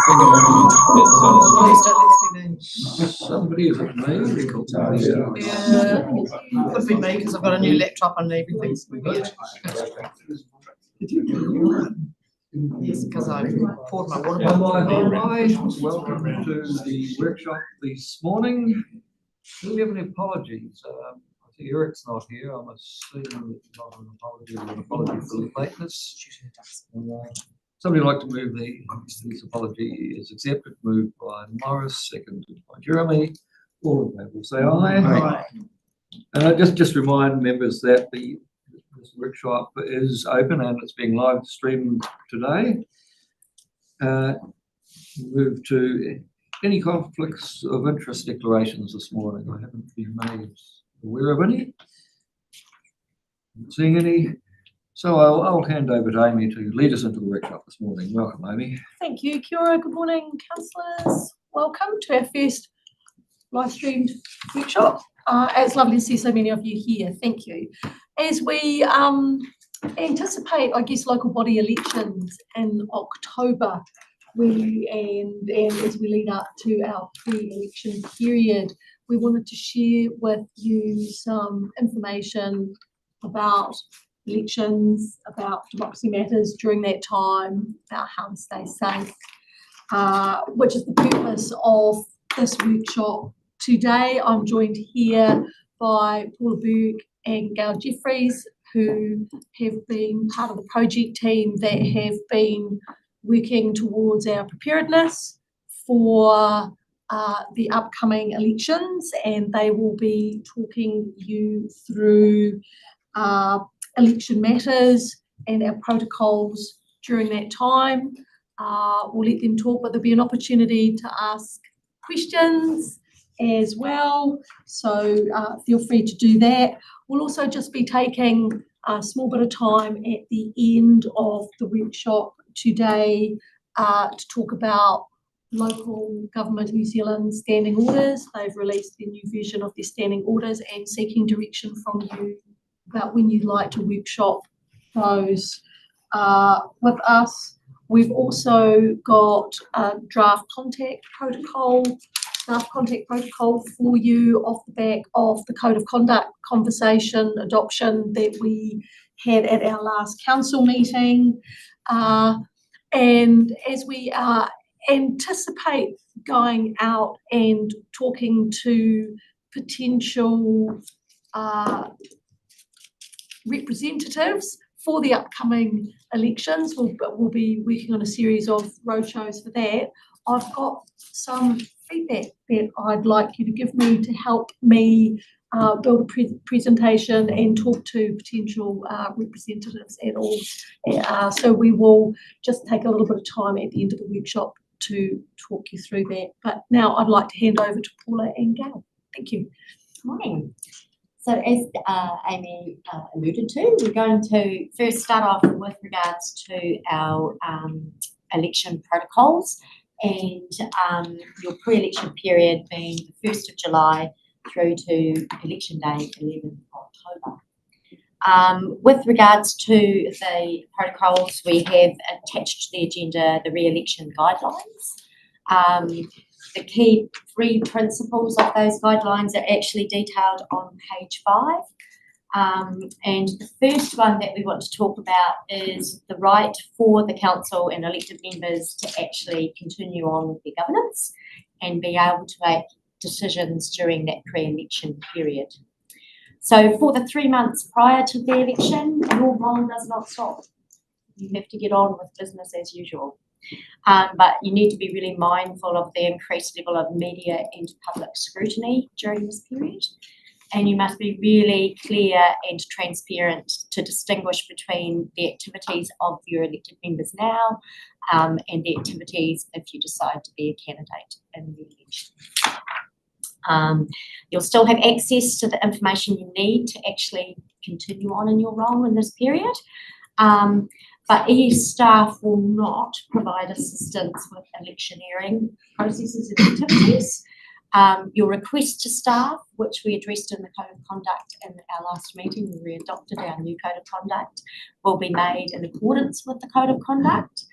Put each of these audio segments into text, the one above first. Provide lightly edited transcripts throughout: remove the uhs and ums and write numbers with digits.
Somebody, is it me? Yeah, could be me because I've got a new laptop and everything's weird. Yes, because I poured my water bottle. Welcome to the workshop this morning. Do we have any apologies? I see Eric's not here. I'm assuming it's not an apology for the lateness. Somebody would like to move this apology is accepted. Moved by Morris, seconded by Jeremy. All in favour, say aye. Just remind members that this workshop is open and it's being live streamed today. Move to any conflicts of interest declarations this morning. I haven't been made aware of any. Not seeing any. So I'll hand over to Amy to lead us into the workshop this morning. Welcome, Amy. Thank you, Kia ora. Good morning, councillors. Welcome to our first live streamed workshop. It's lovely to see so many of you here. Thank you. As we anticipate, I guess, local body elections in October, and as we lead up to our pre-election period, we wanted to share with you some information about elections, about democracy matters during that time, about how to stay safe, which is the purpose of this workshop today. I'm joined here by Paula Burke and Gail Jeffries, who have been part of the project team that have been working towards our preparedness for the upcoming elections, and they will be talking you through election matters and our protocols during that time. We'll let them talk, but there'll be an opportunity to ask questions as well, so feel free to do that. We'll also just be taking a small bit of time at the end of the workshop today to talk about local government New Zealand standing orders. They've released their new version of their standing orders and seeking direction from you about when you'd like to workshop those with us. We've also got a draft contact protocol for you off the back of the Code of Conduct conversation adoption that we had at our last council meeting. And as we anticipate going out and talking to potential representatives for the upcoming elections, we'll be working on a series of roadshows for that. I've got some feedback that I'd like you to give me to help me build a presentation and talk to potential representatives at all. So we will just take a little bit of time at the end of the workshop to talk you through that. But now I'd like to hand over to Paula and Gail. Thank you. Good morning. So as Amy alluded to, we're going to first start off with regards to our election protocols and your pre-election period being the 1st of July through to election day, 11th of October. With regards to the protocols, we have attached to the agenda the re-election guidelines. The key 3 principles of those guidelines are actually detailed on page 5. And the first one that we want to talk about is the right for the council and elected members to actually continue on with their governance and be able to make decisions during that pre-election period. So for the 3 months prior to the election, your role does not stop. You have to get on with business as usual. But you need to be really mindful of the increased level of media and public scrutiny during this period. And you must be really clear and transparent to distinguish between the activities of your elected members now and the activities if you decide to be a candidate in the election. You'll still have access to the information you need to actually continue on in your role in this period. But EE staff will not provide assistance with electioneering processes and activities. Your request to staff, which we addressed in the Code of Conduct in our last meeting, when we adopted our new Code of Conduct, will be made in accordance with the Code of Conduct.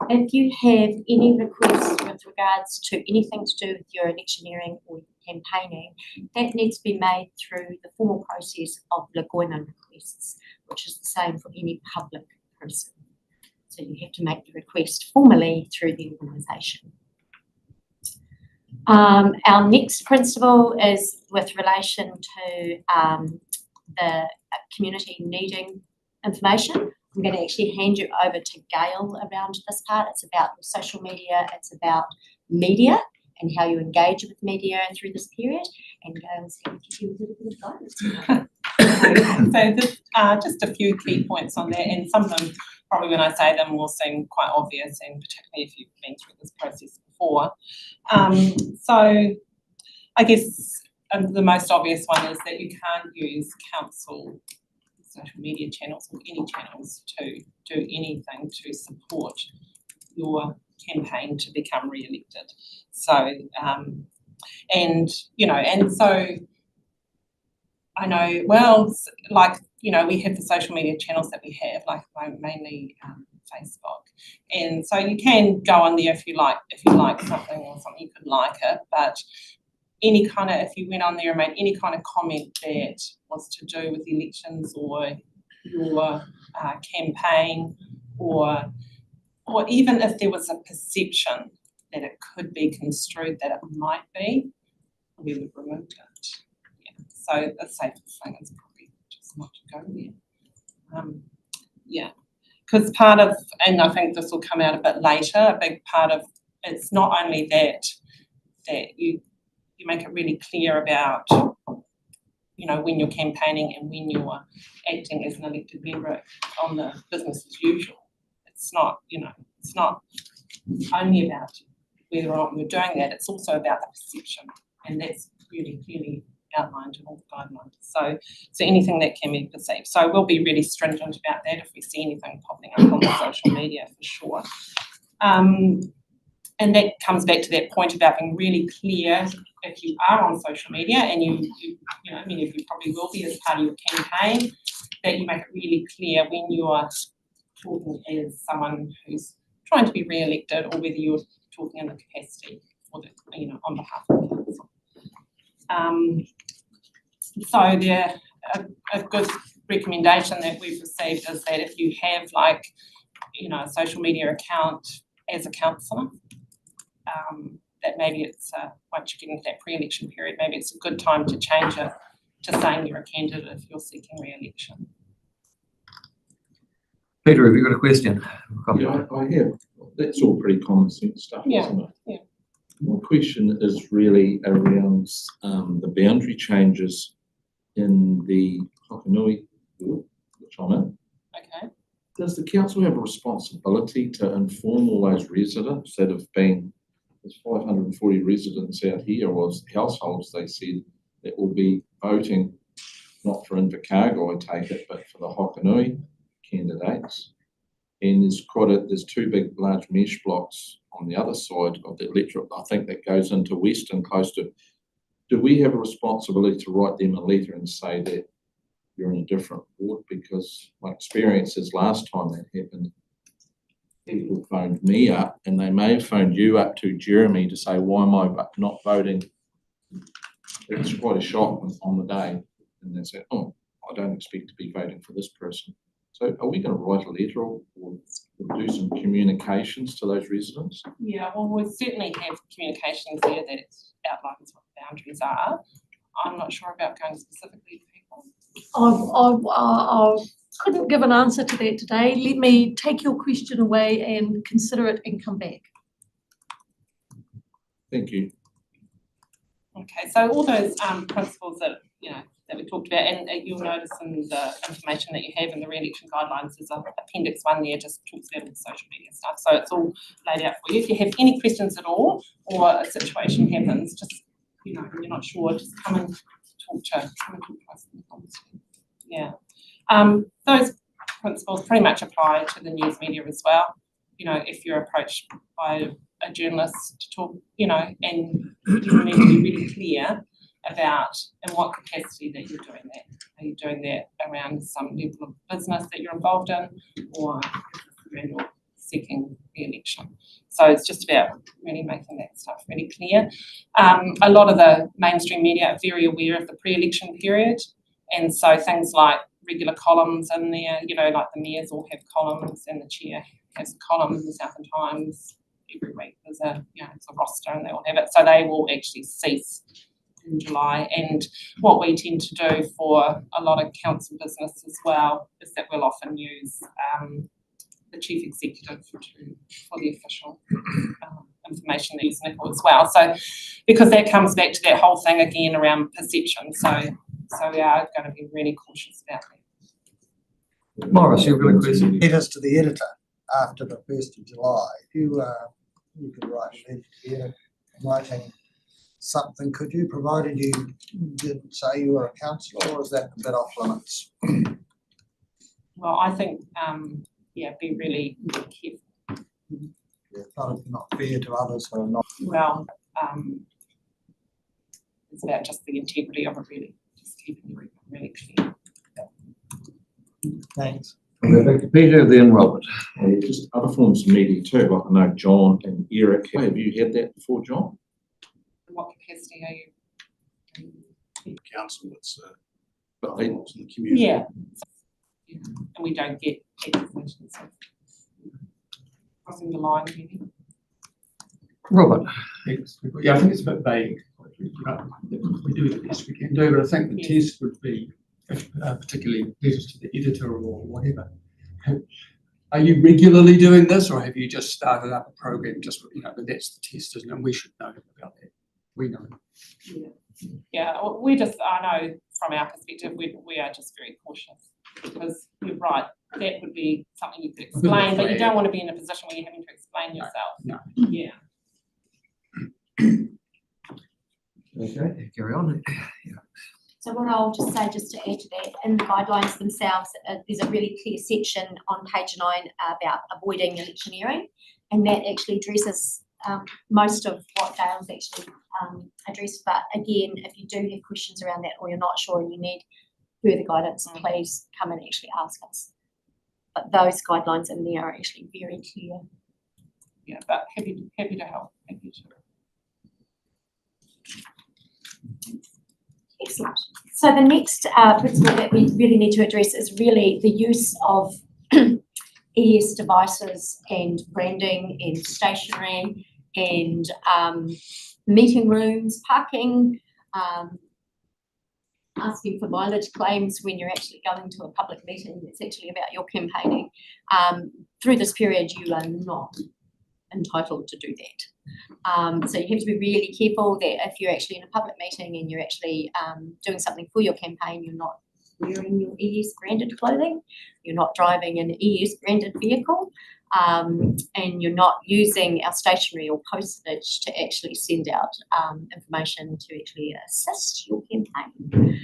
If you have any requests regards to anything to do with your electioneering or your campaigning, that needs to be made through the formal process of Lagoina requests, which is the same for any public person. So you have to make the request formally through the organisation. Our next principle is with relation to the community needing information. I'm going to actually hand you over to Gail around this part. It's about social media, it's about media and how you engage with media through this period. And Gail's going to give you a little bit of guidance. So this, just a few key points on there, and some of them probably when I say them will seem quite obvious, and particularly if you've been through this process before. So I guess the most obvious one is that you can't use council social media channels or any channels to do anything to support your campaign to become re-elected. So, and, you know, and so I know, well, like, you know, we have the social media channels that we have, like mainly Facebook. And so you can go on there if you like something or something, you could like it, but any kind of, if you went on there and made any kind of comment that was to do with elections or your campaign, or even if there was a perception that it could be construed that it might be, we would remove it. Yeah. So the safest thing is probably just not to go there. Yeah, because part of, and I think this will come out a bit later, a big part of it's not only that you make it really clear about, you know, when you're campaigning and when you're acting as an elected member on the business as usual. It's not, you know, it's not only about whether or not you're doing that, it's also about the perception, and that's really clearly outlined in all the guidelines. So anything that can be perceived. So we'll be really stringent about that if we see anything popping up on the social media for sure. And that comes back to that point about being really clear if you are on social media, and you know, I mean, if you probably will be as part of your campaign, that you make it really clear when you are talking as someone who's trying to be re-elected, or whether you're talking in the capacity for the, you know, on behalf of the council. So there, a good recommendation that we've received is that if you have, like, you know, a social media account as a councillor, that maybe it's once you get into that pre-election period, maybe it's a good time to change it to saying you're a candidate if you're seeking re-election. Peter, have you got a question? Yeah, I have. That's all pretty common sense stuff, Yeah, isn't it? yeah. My question is really around the boundary changes in the Hokanui ward, which I'm in. Okay. Does the council have a responsibility to inform all those residents that have been, there's 540 residents out here, or households, they said, that will be voting not for Invercargill, I take it, but for the Hokanui candidates? And there's two big large mesh blocks on the other side of the electorate, I think, that goes into Western close to. Do we have a responsibility to write them a letter and say that you're in a different ward? Because my experience is last time that happened, people phoned me up, and they may have phoned you up to Jeremy to say, why am I not voting? It's quite a shock on the day, and they say, oh, I don't expect to be voting for this person. So are we going to write a letter or do some communications to those residents? Yeah, well, we certainly have communications there that outlines what the boundaries are. I'm not sure about going specifically to people. I couldn't give an answer to that today. Let me take your question away and consider it and come back. Thank you. Okay, so all those principles that, you know, that we talked about, and you'll notice in the information that you have in the re-election guidelines, there's an appendix 1 there, just talks about all the social media stuff. So it's all laid out for you. If you have any questions at all, or a situation happens, just, you know, you're not sure, just come and talk to us in the comments. Yeah. Those principles pretty much apply to the news media as well. You know, if you're approached by a journalist to talk, you know, and you need to be really clear about in what capacity that you're doing that. Are you doing that around some level of business that you're involved in, or around your seeking re-election. So it's just about really making that stuff really clear. A lot of the mainstream media are very aware of the pre-election period, and so things like regular columns in there, you know, like the mayors all have columns and the chair has a column in the Southland Times every week. There's a, you know, it's a roster and they all have it. So they will actually cease in July. And what we tend to do for a lot of council business as well is that we'll often use the chief executive for the official information that is Nickel as well. So because that comes back to that whole thing again around perception. So we are going to be really cautious about that. Morris, you've got a question? Letters to the editor after the 1st of July. If you could write a letter to the editor writing something, could you, provided you didn't say you were a councillor, or is that a bit off limits? Well, I think, be really careful. Yeah, not fair to others who are not. Well, it's about just the integrity of it, really, just keeping everything really clear. Thanks. Okay, back to Peter, then Robert. Just other forms of media too, like I know John and Eric. Have you had that before, John? In what capacity are you? Council, it's But they, in the community. Yeah. And we don't get accusations of crossing the line, really. Robert. Yeah, I think it's a bit vague. We do the best we can do, but I think the test would be, if, particularly letters to the editor or whatever. Are you regularly doing this, or have you just started up a program? Just, you know, but that's the test, isn't it? And we should know about that. We know. Yeah, we just, I know from our perspective, we are just very cautious, because you're right, that would be something you could explain, but you don't want to be in a position where you're having to explain yourself. No. Yeah. Okay, carry on. So what I'll just say, just to add to that, in the guidelines themselves, there's a really clear section on page 9 about avoiding electioneering, and that actually addresses most of what Dale's actually addressed. But again, if you do have questions around that, or you're not sure and you need further guidance, please come and actually ask us. But those guidelines in there are actually very clear. Yeah, but happy to help. Happy to. Excellent. So the next principle that we really need to address is really the use of ES devices and branding and stationery and meeting rooms, parking, asking for mileage claims when you're actually going to a public meeting that's actually about your campaigning. Through this period, you are not entitled to do that. So you have to be really careful that if you're actually in a public meeting and you're actually doing something for your campaign, you're not wearing your ES branded clothing, you're not driving an ES branded vehicle, and you're not using our stationery or postage to actually send out information to actually assist your campaign.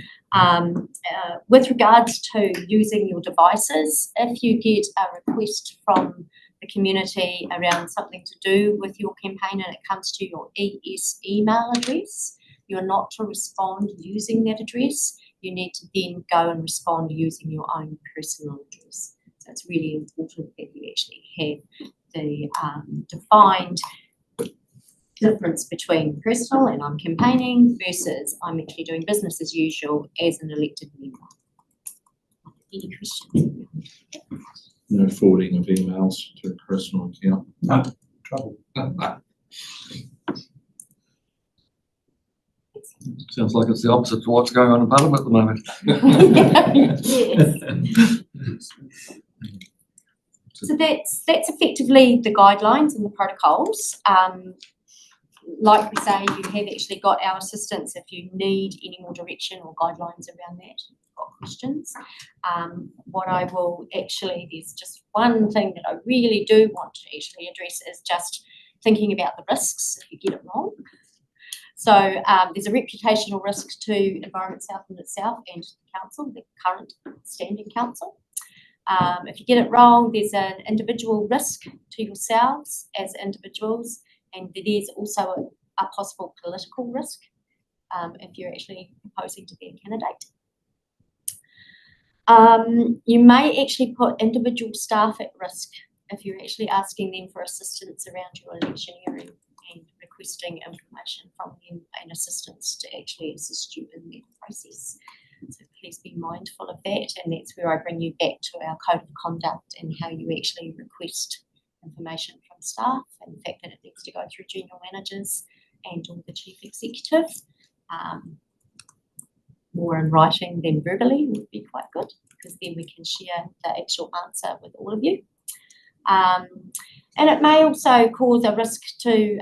With regards to using your devices, if you get a request from the community around something to do with your campaign and it comes to your ES email address, you're not to respond using that address. You need to then go and respond using your own personal address. So it's really important that you actually have the defined difference between personal and I'm campaigning versus I'm actually doing business as usual as an elected member. Any questions? no forwarding of emails to a personal account. No trouble. Sounds like it's the opposite to what's going on in Parliament at the moment. Yes. So that's effectively the guidelines and the protocols. Like we say, you have actually got our assistance if you need any more direction or guidelines around that, if you've got questions. What I will actually, there's just one thing that I really do want to actually address is just thinking about the risks if you get it wrong. So there's a reputational risk to Environment Southland itself and the council, the current standing council. If you get it wrong, there's an individual risk to yourselves as individuals, and there's also a possible political risk if you're actually proposing to be a candidate. You may actually put individual staff at risk if you're actually asking them for assistance around your electioneering and requesting information from them and assistance to actually assist you in that process. So please be mindful of that, and that's where I bring you back to our code of conduct and how you actually request information from staff, and the fact that it needs to go through general managers and or the chief executive. More in writing than verbally would be quite good, because then we can share the actual answer with all of you. And it may also cause a risk to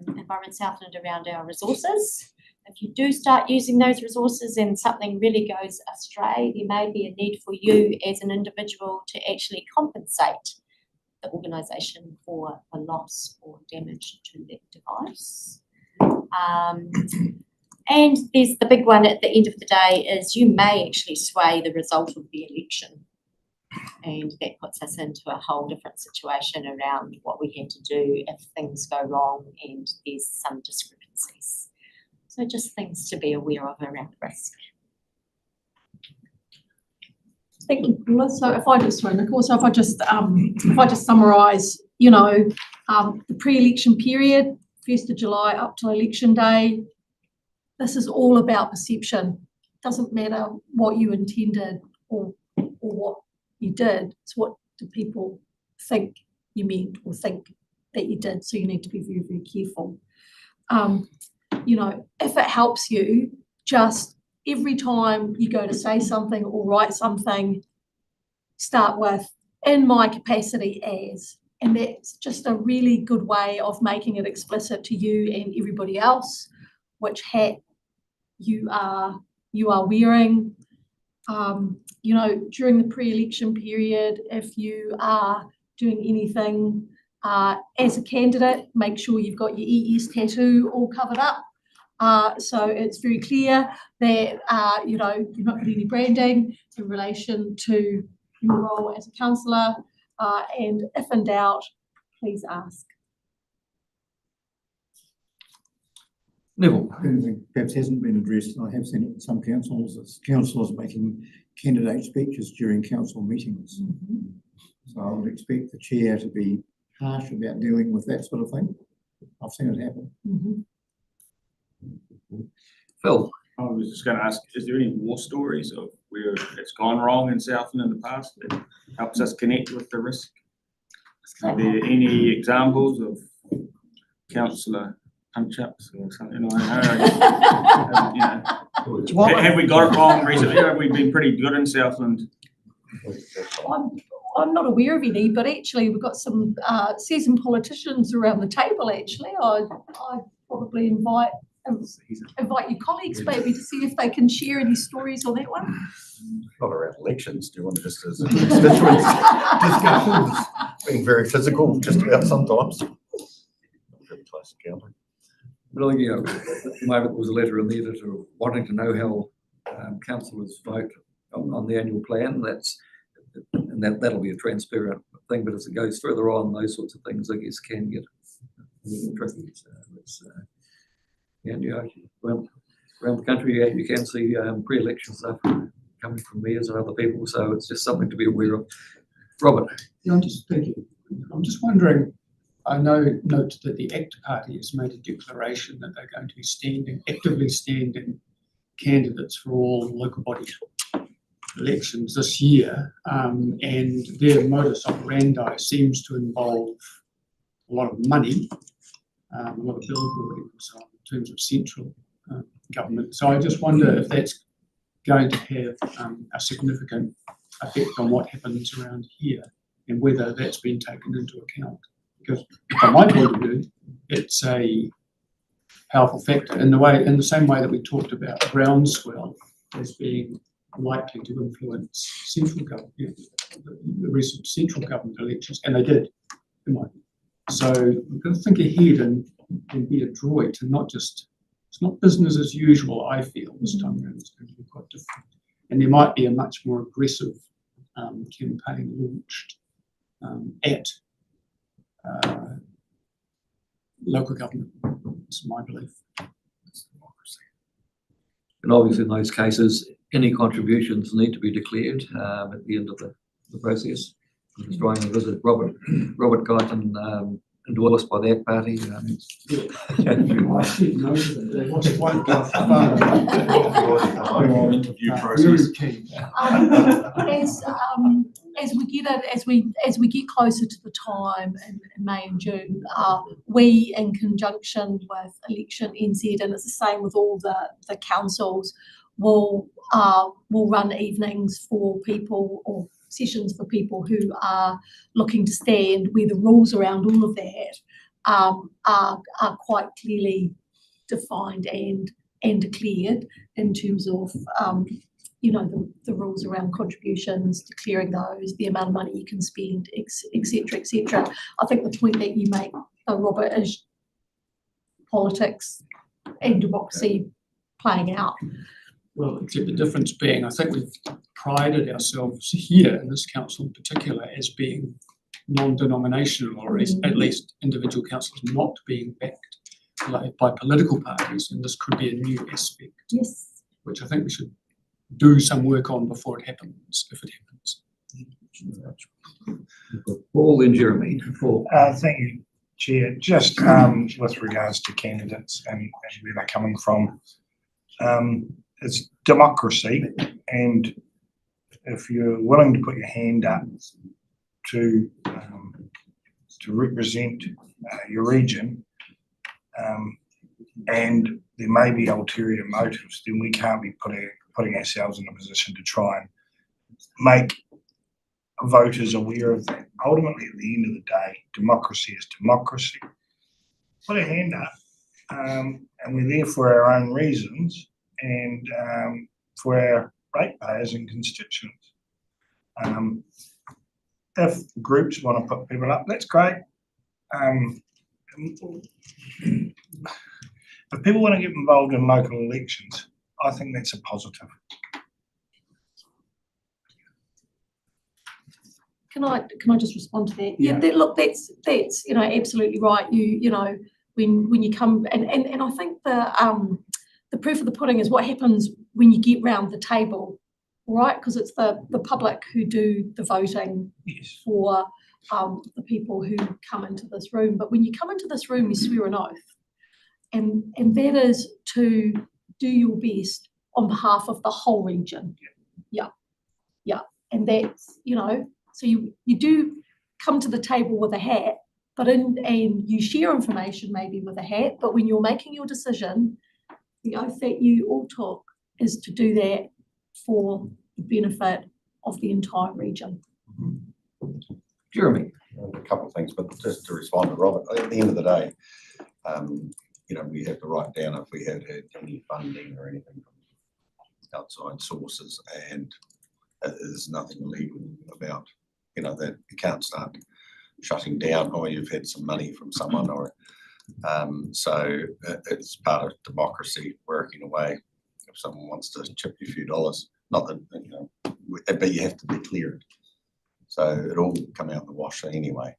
Environment Southland around our resources. If you do start using those resources and something really goes astray, there may be a need for you as an individual to actually compensate the organisation for the loss or damage to that device. And there's the big one at the end of the day is you may actually sway the result of the election. And that puts us into a whole different situation around what we have to do if things go wrong and there's some discrepancies. So just things to be aware of around risk. Thank you, Paula. So if I just summarise, you know, the pre-election period, 1st of July up to election day, this is all about perception. Doesn't matter what you intended or what you did. It's what do people think you meant or think that you did. So you need to be very, very careful. You know, if it helps you, just every time you go to say something or write something, start with in my capacity as, and that's just a really good way of making it explicit to you and everybody else which hat you are wearing. You know, during the pre-election period, if you are doing anything as a candidate, make sure you've got your ES tattoo all covered up. So it's very clear that, you know, you've not got any branding in relation to your role as a councillor, and if in doubt, please ask. Neville. Anything perhaps hasn't been addressed, and I have seen it in some councils, as councillors making candidate speeches during council meetings. So I would expect the chair to be harsh about dealing with that sort of thing. I've seen it happen. Phil. I was just going to ask, is there any war stories of where it's gone wrong in Southland in the past that helps us connect with the risk? Are there any examples of councillor punch-ups or something? Have we got it wrong recently? Have we been pretty good in Southland? I'm not aware of any, but actually we've got some seasoned politicians around the table. Actually, I'd probably invite your colleagues maybe to see if they can share any stories on that one. Not around elections, do you want to just as a constituents discussions, being very physical just about sometimes. Very close to counting. But I think, you know, at the moment there was a letter in the editor wanting to know how councillors vote on the annual plan. That'll be a transparent thing, but as it goes further on, those sorts of things, I guess, can get a little tricky. So and you know, around the country, you can see pre-election stuff coming from mayors and other people. So it's just something to be aware of. Robert. Yeah, I'm just wondering. I note that the ACT Party has made a declaration that they're going to be actively standing candidates for all local body elections this year, and their modus operandi seems to involve a lot of money, a lot of billboarding and so on in terms of central government. So I just wonder if that's going to have a significant effect on what happens around here and whether that's been taken into account. Because from my point of view, it's a powerful factor in the same way that we talked about groundswell as being likely to influence central government, the recent central government elections, and they did. So we've got to think ahead and be adroit and not just, it's not business as usual, I feel, this time around. It's going to be quite different. And there might be a much more aggressive campaign launched at local government. That's my belief. And obviously in those cases, any contributions need to be declared at the end of the process. Destroying the visit. Robert Guyton, endorsed by that party. I said no to them. They lost one guy. Interview Very keen. As we get closer to the time in May and June, we, in conjunction with Election NZ, and it's the same with all the councils, will run evenings for people or sessions for people who are looking to stand, where the rules around all of that are quite clearly defined and declared in terms of the rules around contributions, declaring those, the amount of money you can spend, etc., etc. I think the point that you make, Robert, is politics and democracy playing out. Well, except the difference being, I think we've prided ourselves here in this council in particular as being non-denominational, or at least individual councils not being backed by political parties, and this could be a new aspect. Yes. Which I think we should do some work on before it happens, if it happens. Paul and Jeremy. Paul. Thank you, Chair. Just with regards to candidates and where they're coming from, it's democracy, and if you're willing to put your hand up to represent your region, and there may be ulterior motives, then we can't be putting ourselves in a position to try and make voters aware of that. Ultimately, at the end of the day, democracy is democracy. Put a hand up, and we're there for our own reasons and for our ratepayers and constituents. If groups want to put people up, that's great. If people want to get involved in local elections, I think that's a positive. Can I just respond to that? Yeah. Look, that's absolutely right. When you come and I think the proof of the pudding is what happens when you get round the table, right? Because it's the public who do the voting. Yes. For the people who come into this room. But when you come into this room, you swear an oath, and that is to do your best on behalf of the whole region. Yeah. And that's, so you do come to the table with a hat, and you share information maybe with a hat, but when you're making your decision, the oath that you all took is to do that for the benefit of the entire region. Jeremy. A couple of things, but just to respond to Robert, at the end of the day, we have to write down if we had had any funding or anything from outside sources, and there's nothing illegal about, that you can't start shutting down or you've had some money from someone, or so it's part of democracy working away. If someone wants to chip you a few dollars, not that, but you have to declare it. So it all come out in the wash anyway.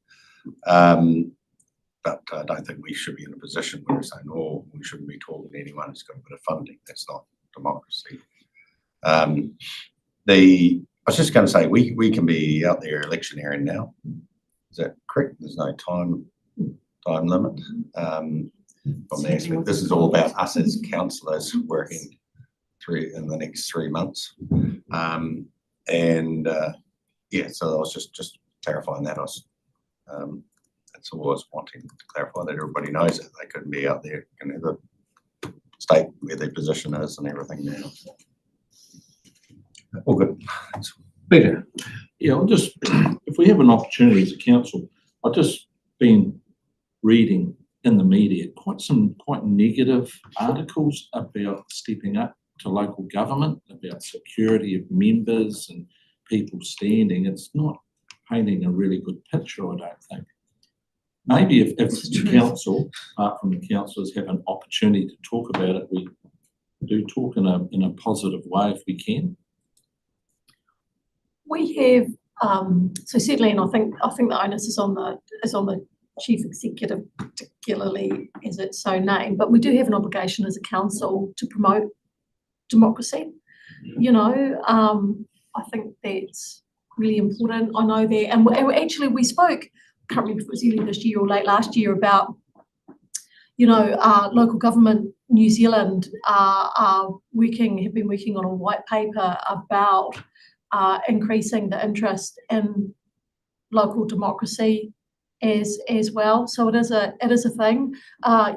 But I don't think we should be in a position where we're saying, oh, we shouldn't be talking to anyone who's got a bit of funding. That's not democracy. I was just going to say, we can be out there electioneering now. Is that correct? There's no time limit. From the aspect, this is all about us as councillors working through in the next 3 months. So I was just clarifying that. That's all I was wanting to clarify, that everybody knows that they couldn't be out there and have a state where their position is and everything now. All good. Peter. Yeah, if we have an opportunity as a council, I've just been reading in the media quite negative articles about stepping up to local government, about security of members and people standing. It's not painting a really good picture, I don't think. Maybe if the council, apart from the councillors, have an opportunity to talk about it, we do talk in a positive way if we can. We have so certainly, and I think the onus is on the chief executive, particularly as it's so named. But we do have an obligation as a council to promote democracy. I think that's really important. I know that, and actually we spoke, I can't remember if it was early this year or late last year, about, you know, local government New Zealand have been working on a white paper about increasing the interest in local democracy as well. So it is a thing.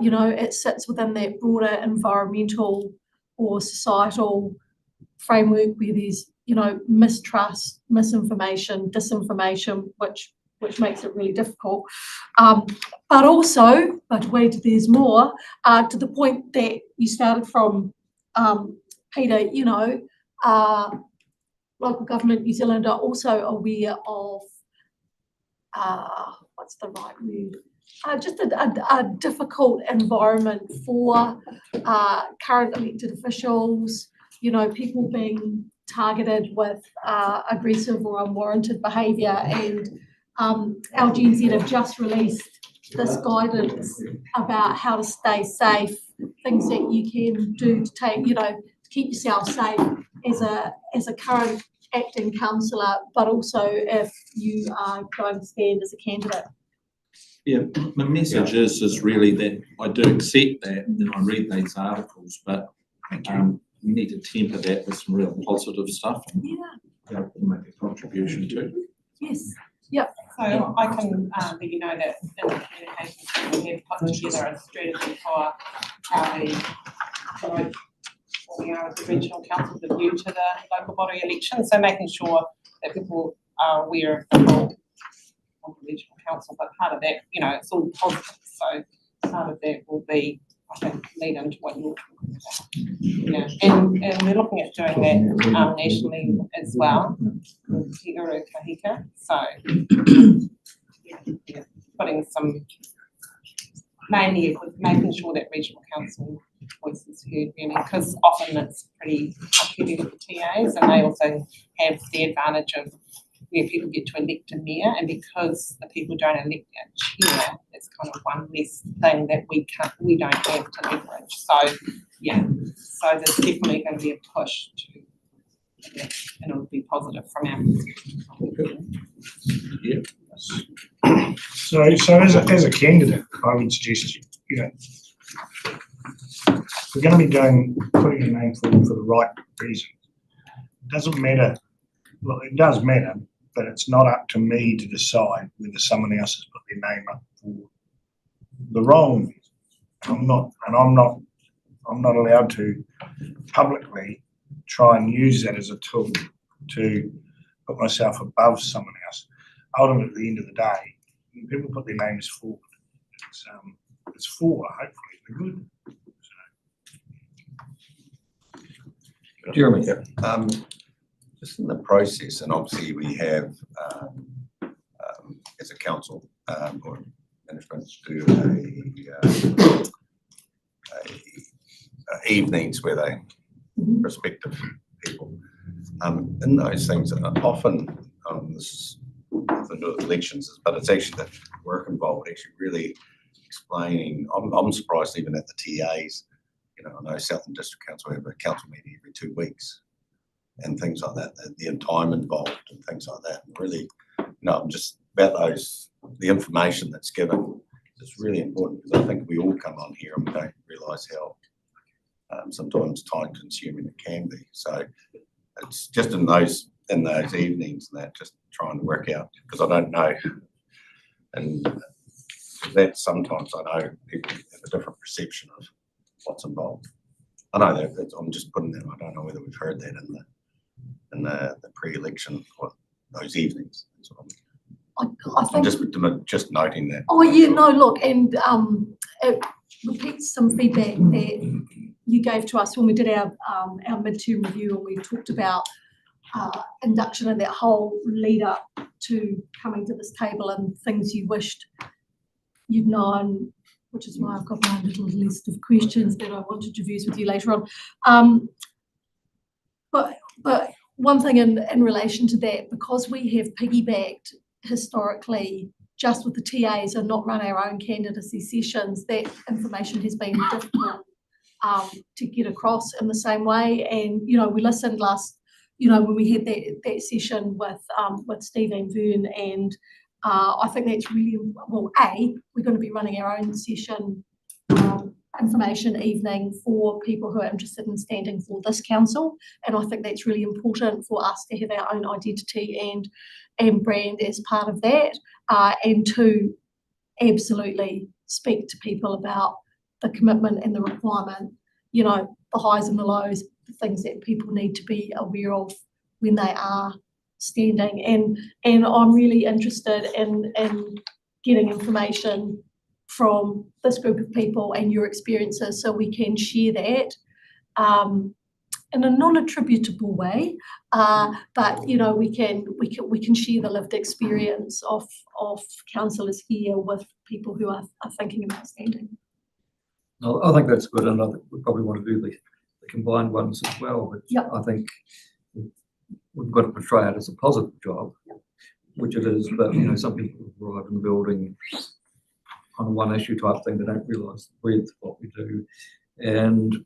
You know, it sits within that broader environmental or societal framework where there's, you know, mistrust, misinformation, disinformation, which makes it really difficult. But also, but wait, there's more, to the point that you started from, Peter, you know, local government New Zealand are also aware of, what's the right word? Just a difficult environment for current elected officials, you know, people being targeted with aggressive or unwarranted behaviour. And LGNZ have just released this guidance about how to stay safe, things that you can do to take, you know, to keep yourself safe as a current acting councillor, but also if you are going to stand as a candidate. Yeah, my message is really that I do accept that and I read these articles, but we need to temper that with some real positive stuff and make a contribution to. Yes. Yep. So I can let you know that in the communications we have put together a strategy for how we promote what we are as a regional council with a view to the local body election. So making sure that people are aware of the role of the regional council, but part of that, you know, it's all positive. So part of that will be, I think, lead into what you're talking about. Yeah, and we're looking at doing that nationally as well with Te Uru Kahika. So yeah, putting some, mainly with making sure that regional council voice is heard, really, because often it's pretty heavy with the TAs, and they also have the advantage of where people get to elect a mayor, and because the people don't elect a chair, it's kind of one less thing that we don't have to leverage. So yeah, so there's definitely going to be a push to, yeah, and it'll be positive from our perspective. Yeah. So as a candidate, I would suggest you know, we're going to be putting a name forward for the right reason. It doesn't matter. Well, it does matter, but it's not up to me to decide whether someone else has put their name up for the wrong reason. I'm not allowed to publicly try and use that as a tool to put myself above someone else. Ultimately, at the end of the day, when people put their names forward, it's for hopefully the good. Jeremy, just in the process, and obviously we have, as a council or management, do evenings where they prospective people. In those things, often this is the new elections, but it's actually the work involved, actually really explaining. I'm surprised even at the TAs. You know, I know Southland District Council have a council meeting every 2 weeks and things like that. The time involved and things like that. And really, you know, just about the information that's given is really important, because I think we all come on here and we don't realise how sometimes time consuming it can be. So it's just in those evenings and that, just trying to work out, because I don't know, and that sometimes I know people have a different perception of what's involved. I know that I'm just putting that. I don't know whether we've heard that in the pre-election or those evenings. That's what I think I'm just noting that. Oh yeah, no, look, and it repeats some feedback that you gave to us when we did our midterm review, and we talked about induction and that whole lead up to coming to this table and things you wished you'd known, which is why I've got my little list of questions that I wanted to view with you later on. But one thing in relation to that, because we have piggybacked historically just with the TAs and not run our own candidacy sessions, that information has been difficult to get across in the same way. And, you know, we listened you know, when we had that session with Steve and Vern, and I think that's really, well, we're going to be running our own session information evening for people who are interested in standing for this council, and I think that's really important for us to have our own identity and brand as part of that, and to absolutely speak to people about the commitment and the requirement, you know, the highs and the lows, the things that people need to be aware of when they are standing, and I'm really interested in getting information from this group of people and your experiences, so we can share that in a non-attributable way, but you know, we can share the lived experience of councillors here with people who are thinking about standing. No, I think that's good, and I think we probably want to do the combined ones as well. But Yep. I think we've got to portray it as a positive job, which it is. But you know, some people arrive in the building on a one issue type thing. They don't realise the breadth of what we do, and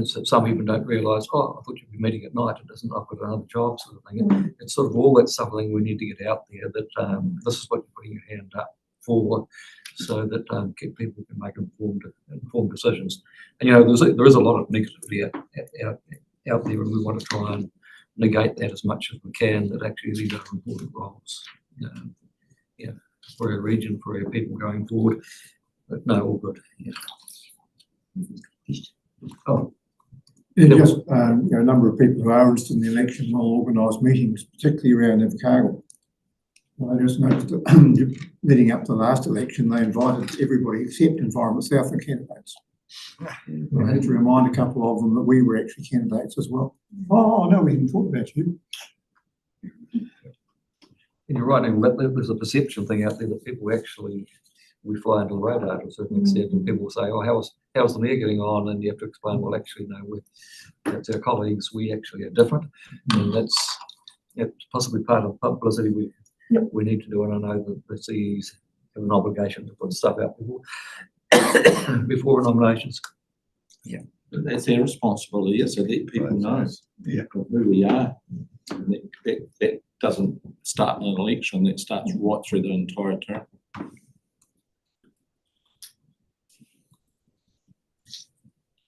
so some even don't realise. Oh, I thought you'd be meeting at night. It isn't. I've got another job, sort of thing. It's sort of all that something we need to get out there that this is what you're putting your hand up for, so that people can make informed decisions. And you know, there is a lot of negativity out there, and we want to try and negate that as much as we can. That actually these are important roles, for our region, for our people going forward. But no, all good. Yeah. Oh. And just a number of people who are interested in the election will organise meetings, particularly around Invercargill. I just noticed that leading up to the last election, they invited everybody except Environment Southland candidates. I had to remind a couple of them that we were actually candidates as well. Oh, no, we didn't talk about you. And you're right, and there's a perception thing out there that people actually, we fly under the radar to a certain extent, and people will say, oh, how's the mayor getting on? And you have to explain, well, actually, no, that's our colleagues, we actually are different. And that's possibly part of the publicity we need to do, and I know that the CEs have an obligation to put stuff out before nominations. Yeah, that's their responsibility, so that people know who we are. And that doesn't start in an election, that starts right through the entire term.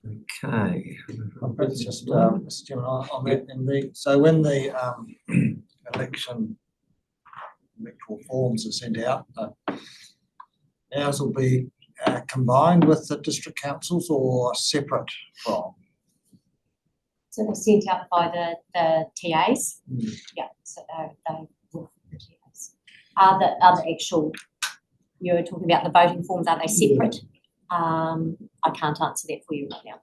Okay. It's just, Mr. Chairman, on that indeed. So when the electoral forms are sent out, ours will be combined with the district councils or separate from? So they're sent out by the TAs. Yeah, so they will the TAs. Are the actual, you're talking about the voting forms, are they separate? I can't answer that for you right now.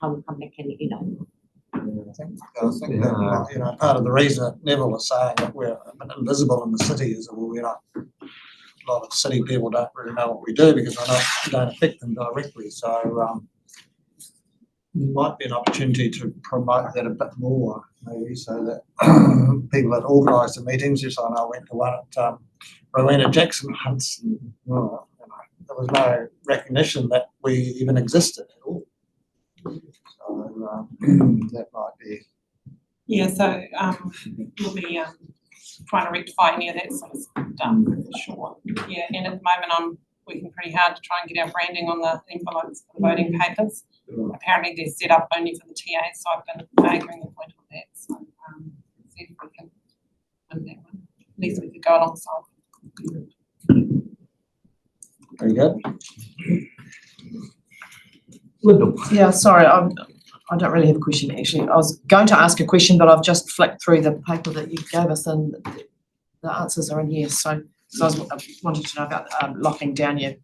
I'll come back and let you know. I think that, you know, part of the reason that Neville was saying that we're invisible in the city is that a lot of city people don't really know what we do because we don't affect them directly. So there might be an opportunity to promote that a bit more, maybe, so that people that organise the meetings. Yes, I know I went to one at Rowena Jackson once, and there was no recognition that we even existed at all. So that might be. Yeah, so we'll be trying to rectify any of that sort of stuff for sure. Yeah, and at the moment I'm working pretty hard to try and get our branding on the envelopes for the voting papers. Apparently they're set up only for the TAs, so I've been arguing the point on that. So see if we can win that one. At least we could go alongside. Very good. Lyndall. Yeah, sorry, I don't really have a question actually. I was going to ask a question, but I've just flicked through the paper that you gave us and the answers are in here. So I wanted to know about locking down your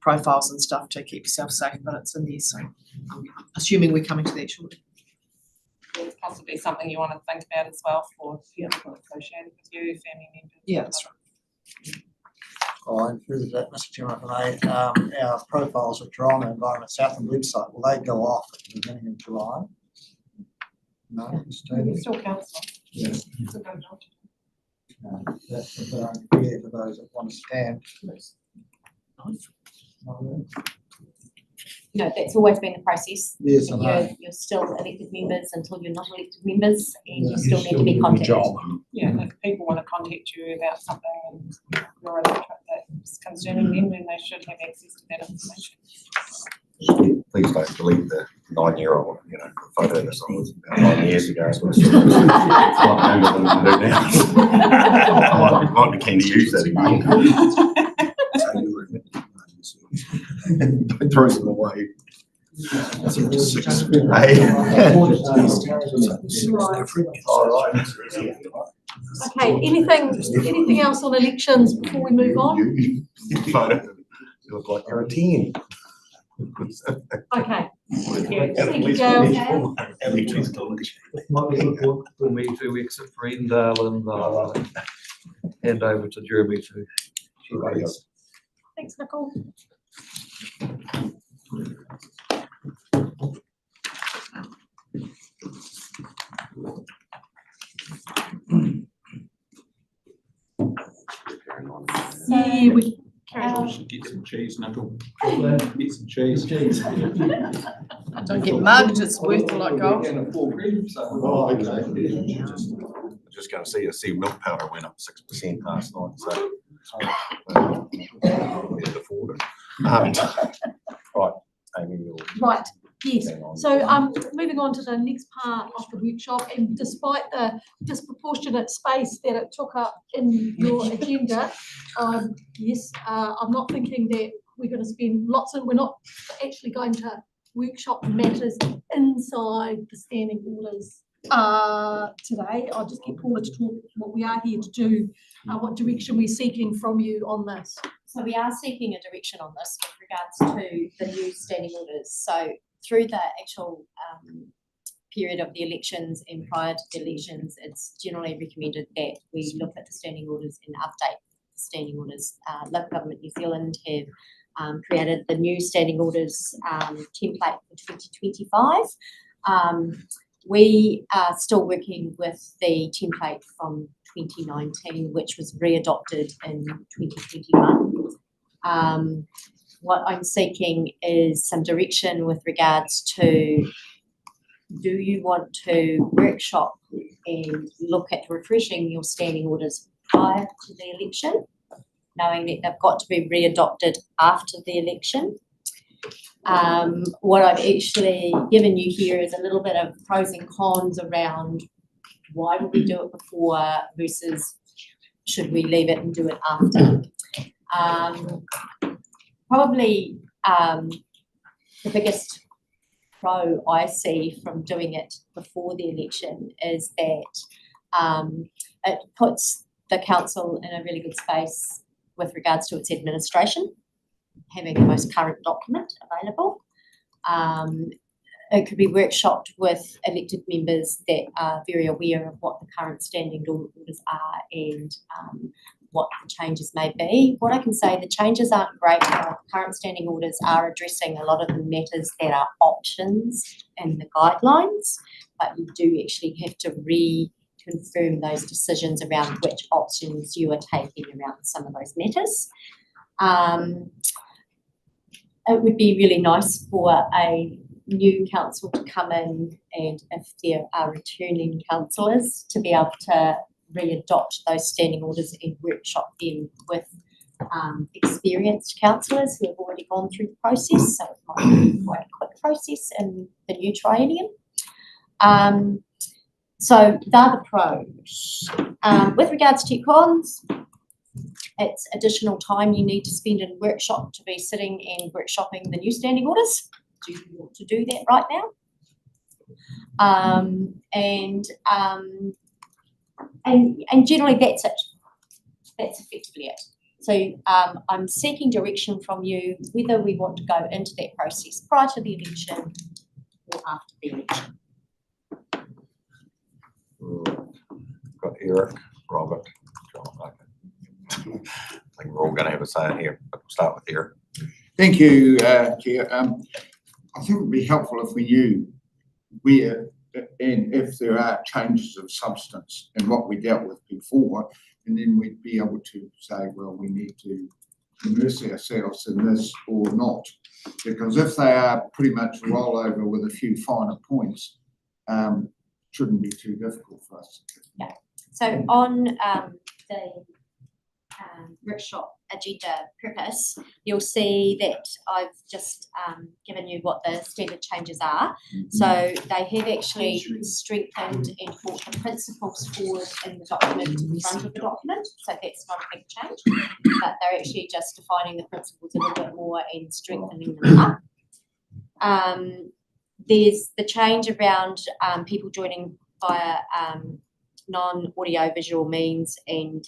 profiles and stuff to keep yourself safe, but it's in there. So I'm assuming we're coming to that shortly. It's possibly something you want to think about as well for people associated with you, family members. Yeah, that's right. And further to that, Mr. Chairman, our profiles which are on the Environment Southland website, will they go off at the beginning of July? No, You still council. Yeah. Still got a job to do. That's a bit unclear for those that want to stand. that's always been the process. Yes, I know. You're still elected members until you're not elected members, and Yeah, you still need to be doing your contacted. job. Yeah, and if people want to contact you about something and you're that's concerning them, then they should have access to that information. Please don't delete the 9-year-old, you know, the photo that was about 9 years ago. So it's a lot younger than we do now. I might be keen to use that again. Don't throw them away. All right. Okay, anything else on elections before we move on? You look like you're a 10. Okay. Thank you, Gail. Might be good for me to exit Greendale and hand over to Jeremy to. Thanks, Nicole. Yeah, we carry on. Get some cheese, Nicole. Get some cheese. Don't get mugged, it's worth a lot of gold. Oh, okay. I'm just gonna see milk powder went up 6% last night, so. We had afford it. Right, Amy, you'll. Right, yes. hang on. So moving on to the next part of the workshop, and despite the disproportionate space that it took up in your agenda, yes, I'm not thinking that we're going to spend we're not actually going to workshop matters inside the standing orders today. I'll just get Paula to talk what we are here to do, what direction we're seeking from you on this. So we are seeking a direction on this with regards to the new standing orders. So through the actual period of the elections and prior to the elections, it's generally recommended that we look at the standing orders and update the standing orders. Local Government New Zealand have created the new standing orders template for 2025. We are still working with the template from 2019, which was readopted in 2021. What I'm seeking is some direction with regards to, do you want to workshop and look at refreshing your standing orders prior to the election, knowing that they've got to be readopted after the election? What I've actually given you here is a little bit of pros and cons around why would we do it before versus should we leave it and do it after. Probably the biggest pro I see from doing it before the election is that it puts the council in a really good space with regards to its administration, having the most current document available. It could be workshopped with elected members that are very aware of what the current standing orders are and what the changes may be. What I can say, the changes aren't great. Our current standing orders are addressing a lot of the matters that are options in the guidelines, but you do actually have to reconfirm those decisions around which options you are taking around some of those matters. It would be really nice for a new council to come in, and if there are returning councillors, to be able to re-adopt those standing orders and workshop them with experienced councillors who have already gone through the process, so it might be quite a quick process in the new triennium. So they're the pros. With regards to cons, it's additional time you need to spend in workshop to be sitting and workshopping the new standing orders. Do you want to do that right now? And generally that's it. That's effectively it. So I'm seeking direction from you whether we want to go into that process prior to the election or after the election. Got Eric, Robert, John. I think we're all going to have a say in here, but we'll start with Eric. Thank you, Chair. I think it would be helpful if we knew where and if there are changes of substance in what we dealt with before, and then we'd be able to say, well, we need to immerse ourselves in this or not. Because if they are pretty much a rollover with a few finer points, shouldn't be too difficult for us. So on the workshop agenda purpose, you'll see that I've just given you what the standard changes are. So they have actually strengthened and brought the principles forward in the document to the front of the document. So that's not a big change, but they're actually just defining the principles a little bit more and strengthening them up. There's the change around people joining via non-audio visual means and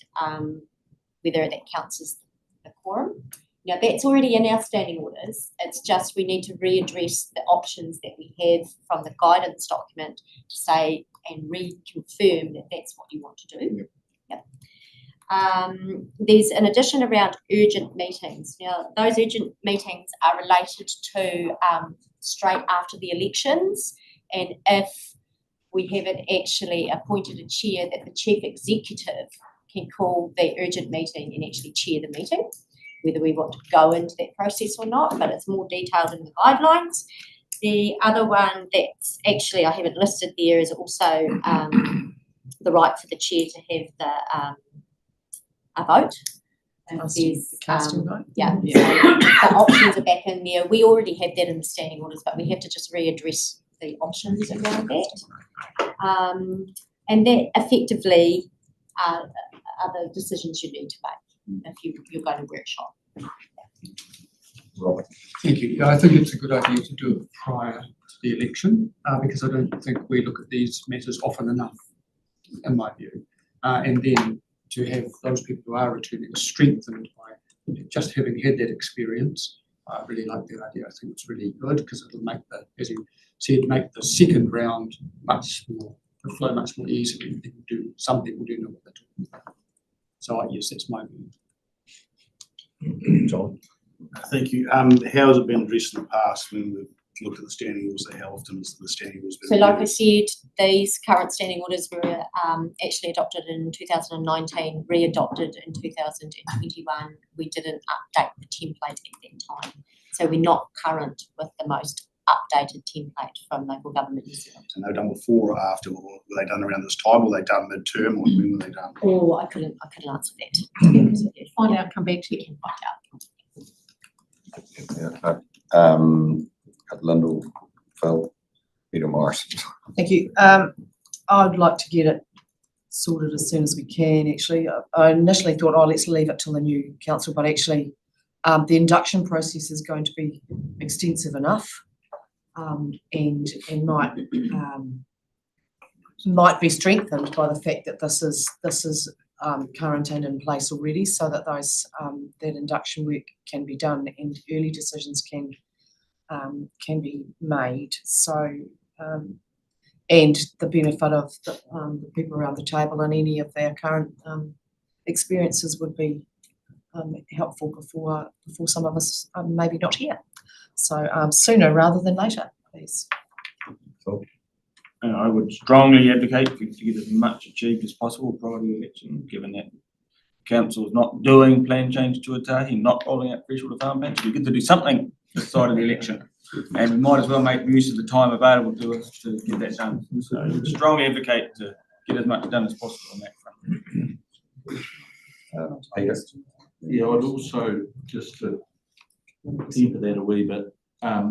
whether that counts as a quorum. Now that's already in our standing orders. It's just we need to readdress the options that we have from the guidance document to say and reconfirm that that's what you want to do. Yep. There's an addition around urgent meetings. Now those urgent meetings are related to straight after the elections, and if we haven't actually appointed a chair, that the chief executive can call the urgent meeting and actually chair the meeting, whether we want to go into that process or not, but it's more detailed in the guidelines. The other one that's actually I haven't listed there is also the right for the chair to have a vote. Casting vote. Yeah, so the options are back in there. We already have that in the standing orders, but we have to just readdress the options around that. And that effectively are the decisions you need to make if you're going to workshop. Robert. Thank you. Yeah, I think it's a good idea to do it prior to the election because I don't think we look at these matters often enough, in my view. And then to have those people who are returning strengthened by just having had that experience. I really like that idea. I think it's really good because it'll make the, as you said, make the second round much more, flow much more easily. Some people do know what they're talking about. So yes, that's my view. John. Thank you. How has it been addressed in the past when we've looked at the standing orders? How often has the standing orders been? So like I said, these current standing orders were actually adopted in 2019, re-adopted in 2021. We didn't update the template at that time. So we're not current with the most updated template from local government New Zealand. And they were done before or after, or were they done around this time, or were they done mid-term, or when were they done? Oh, I couldn't answer that, to be honest with you. Find out, come back to you. Find out. At Lyndall, Phil, Peter Morris. Thank you. I'd like to get it sorted as soon as we can, actually. I initially thought, oh, let's leave it till the new council, but actually the induction process is going to be extensive enough and might be strengthened by the fact that this is current and in place already, so that those that induction work can be done and early decisions can be made. So, and the benefit of the people around the table and any of their current experiences would be helpful before some of us maybe not here. So sooner rather than later, please. Cool. And I would strongly advocate to get as much achieved as possible prior to the election, given that council is not doing plan change to Etahi, not rolling out freshwater farm plans. We get to do something this side of the election, and we might as well make use of the time available to us to get that done. So I would strongly advocate to get as much done as possible on that front. Peter. Yeah, I'd also, just to temper that a wee bit,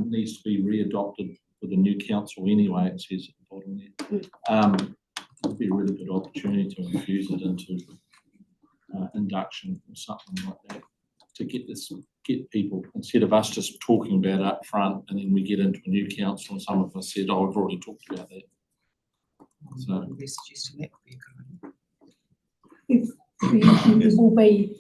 needs to be re-adopted for the new council anyway, it says at the bottom there. It'd be a really good opportunity to infuse it into induction or something like that, to get people, instead of us just talking about it up front and then we get into a new council and some of us said, oh, I've already talked about that. So Suggesting that would be a good idea.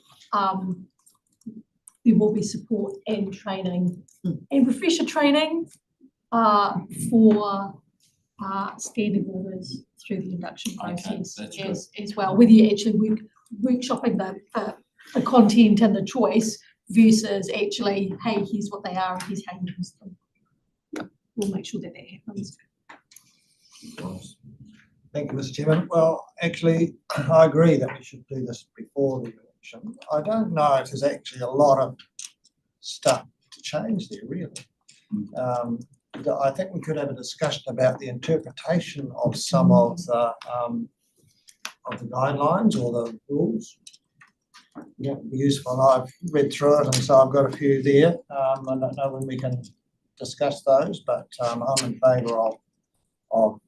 There will be support and training and refresher training for standing orders through the induction process as well, whether you're actually workshopping the content and the choice versus actually, hey, here's what they are and here's how you use them. We'll make sure that happens. Thank you, Mr. Chairman. Well, actually, I agree that we should do this before the election. election, I don't know if there's actually a lot of stuff to change there, really. I think we could have a discussion about the interpretation of some of the guidelines or the rules. Yeah, be useful. I've read through it, and so I've got a few there. I don't know when we can discuss those, but I'm in favour of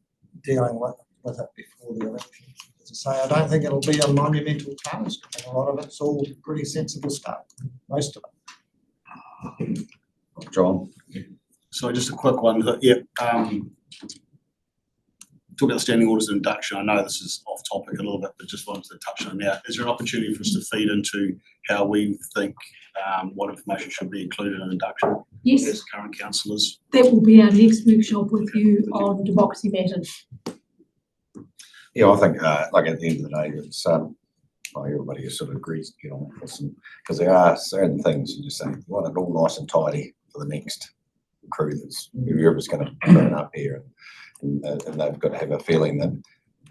dealing with it before the election. As I say, I don't think it'll be a monumental task. I think a lot of it's all pretty sensible stuff, most of it. John? So just a quick one, talk about the standing orders and induction. I know this is off topic a little bit, but just wanted to touch on that. Is there an opportunity for us to feed into how we think what information should be included in induction Yes, as current councillors? that will be our next workshop with you on democracy matters. Yeah, I think, like at the end of the day, it's, well, everybody sort of agrees to get on with this, because there are certain things you just say, you want it all nice and tidy for the next crew that's, whoever's going to turn up here, and they've got to have a feeling that,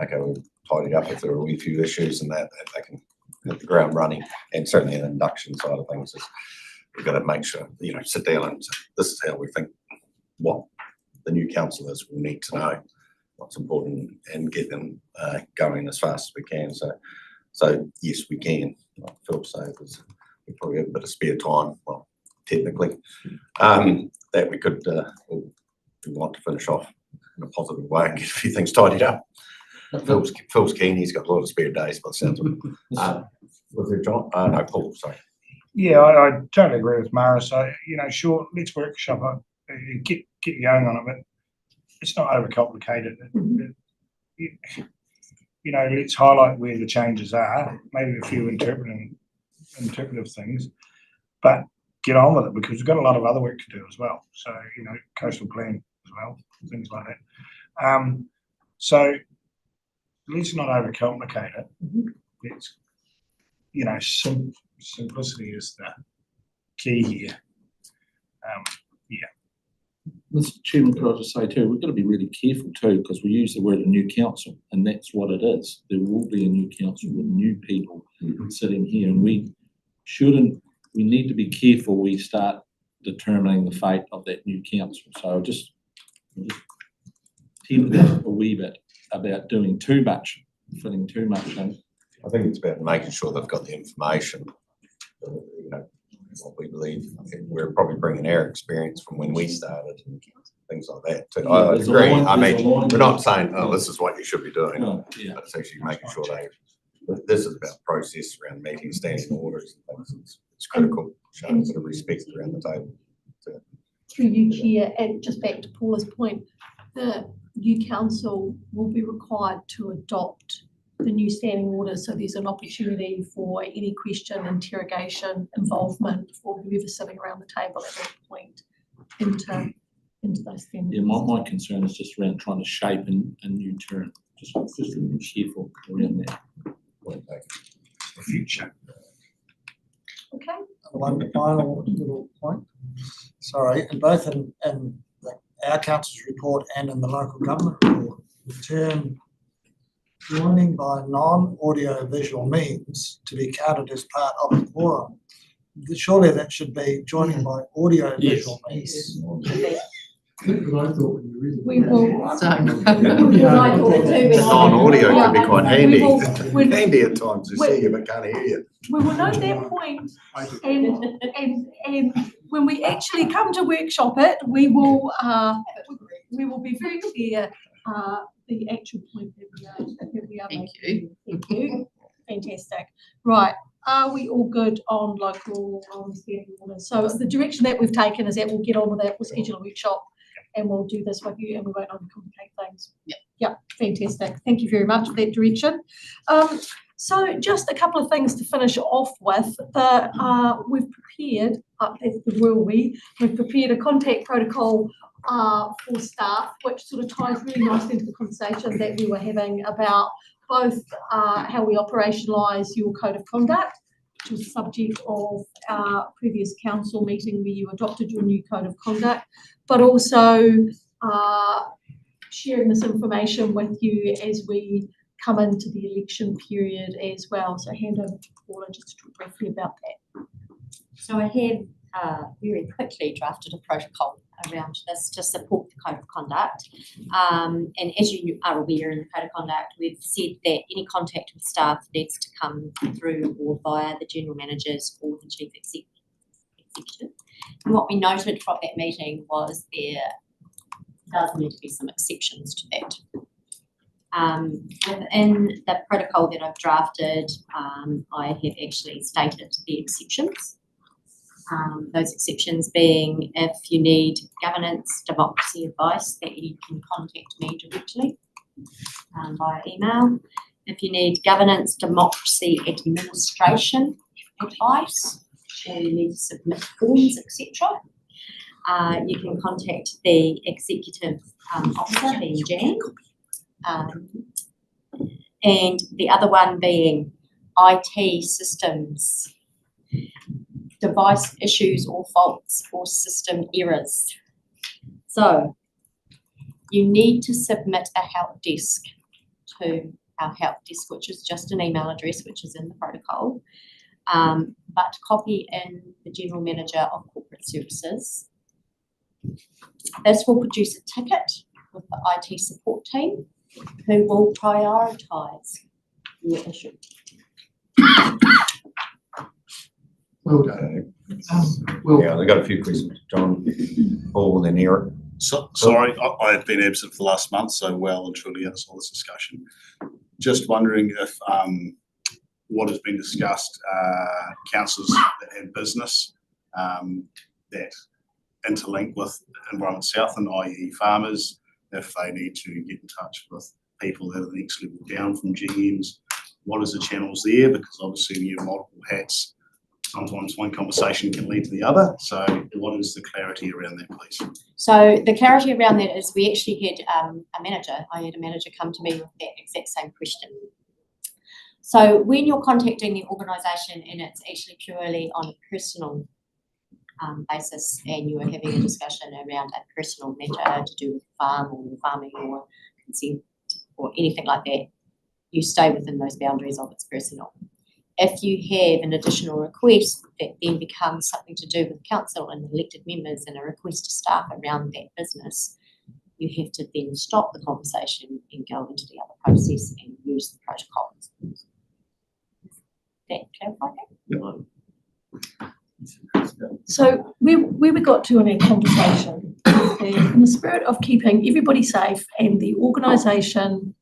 okay, we've tidied up if there are a wee few issues and that they can hit the ground running. And certainly the induction side of things is, we've got to make sure, sit down and say, this is how we think what the new councillors will need to know, what's important, and get them going as fast as we can. So yes, we can. Like Phil said, we probably have a bit of spare time, well, technically, that we could, we want to finish off in a positive way and get a few things tidied up. Phil's keen, he's got a lot of spare days by the sounds of it. Was there John? No, Paul, sorry. Yeah, I totally agree with Mara. So, sure, let's workshop it, get going on it, but it's not overcomplicated. Let's highlight where the changes are, maybe a few interpretive things, but get on with it, because we've got a lot of other work to do as well. So, coastal plan as well, things like that. So let's not overcomplicate it. Let's, simplicity is the key here. Mr. Chairman, could I just say too, we've got to be really careful too, because we use the word a new council, and that's what it is. There will be a new council with new people sitting here, and we need to be careful we start determining the fate of that new council. So I'll just temper that a wee bit about doing too much, filling too much in. I think it's about making sure they've got the information, what we believe. We're probably bringing our experience from when we started and things like that too. I agree. I mean, we're not saying, oh, this is what you should be doing, but it's actually making sure this is about process around meeting standing orders and things. It's critical, showing a bit of respect around the table. Through you, Chair, and just back to Paula's point, the new council will be required to adopt the new standing order, so there's an opportunity for any question, interrogation, involvement for whoever's sitting around the table at that point into those standing Yeah, orders. my concern is just around trying to shape a new term. Just be careful around that. The future. Okay. One final little point. Sorry, and both in our council's report and in the local government report, the term joining by non-audio visual means to be counted as part of the quorum. Surely that should be joining by audio visual means. We will. Non-audio can be quite handy. We'll- Handy at times to see you but can't hear you. We will note that point, and when we actually come to workshop it, we will be very clear the actual point that we are making. Thank you. Fantastic. Right. Are we all good on local standing orders? So the direction that we've taken is that we'll get on with that, we'll schedule a workshop, and we'll do this with you, and we won't overcomplicate things. Yep. Fantastic. Thank you very much for that direction. So just a couple of things to finish off with. We've prepared, we've prepared a contact protocol for staff, which sort of ties really nicely into the conversation that we were having about both how we operationalise your code of conduct, which was the subject of our previous council meeting where you adopted your new code of conduct, but also sharing this information with you as we come into the election period as well. So hand over to Paula just to talk briefly about that. So I have very quickly drafted a protocol around this to support the code of conduct. And as you are aware, in the code of conduct, we've said that any contact with staff needs to come through or via the general managers or the chief executive. And what we noted from that meeting was there does need to be some exceptions to that. Within the protocol that I've drafted, I have actually stated the exceptions. Those exceptions being if you need governance, democracy advice, that you can contact me directly via email. If you need governance, democracy, administration advice, or you need to submit forms, etc., you can contact the executive officer, being Jan. And the other one being IT systems, device issues or faults or system errors. So you need to submit a help desk to our help desk, which is just an email address, which is in the protocol, but copy in the General Manager of Corporate Services. This will produce a ticket with the IT support team who will prioritise your issue. Well done. Yeah, I've got a few questions. John, Paul, and then Eric. So, sorry, I've been absent for the last month, so well and truly out of all this discussion. Just wondering if what has been discussed, councils that have business that interlink with Environment Southland, i.e. farmers, if they need to get in touch with people that are the next level down from GMs, what is the channels there? Because obviously when you have multiple hats, sometimes one conversation can lead to the other. So what is the clarity around that, please? So the clarity around that is we actually had a manager come to me with that exact same question. So when you're contacting the organisation and it's actually purely on a personal basis and you are having a discussion around a personal matter to do with farm or farming or consent or anything like that, you stay within those boundaries of it's personal. If you have an additional request that then becomes something to do with council and elected members and a request to staff around that business, you have to then stop the conversation and go into the other process and use the protocols. That clarify that? So where we got to in our conversation, in the spirit of keeping everybody safe and the organisation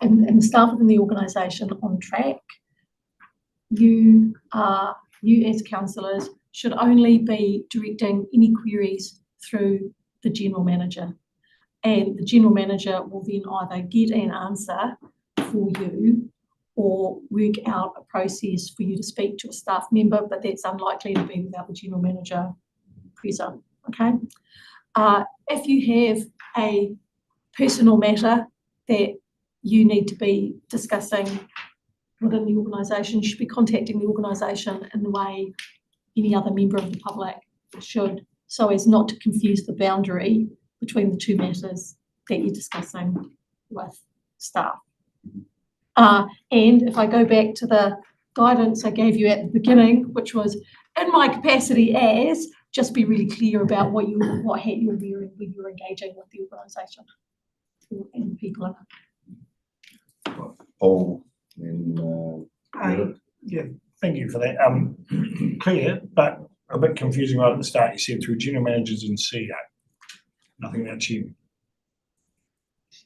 and the staff within the organisation on track, you as councillors should only be directing any queries through the general manager, and the general manager will then either get an answer for you or work out a process for you to speak to a staff member, but that's unlikely to be without the general manager present, okay? If you have a personal matter that you need to be discussing within the organisation, you should be contacting the organisation in the way any other member of the public should, so as not to confuse the boundary between the two matters that you're discussing with staff. And if I go back to the guidance I gave you at the beginning, which was in my capacity as, just be really clear about what hat you're wearing when you're engaging with the organisation and the people in it. Paul and Eric. Yeah, thank you for that. Clear, but a bit confusing right at the start. You said through general managers and CEO, nothing about chairman.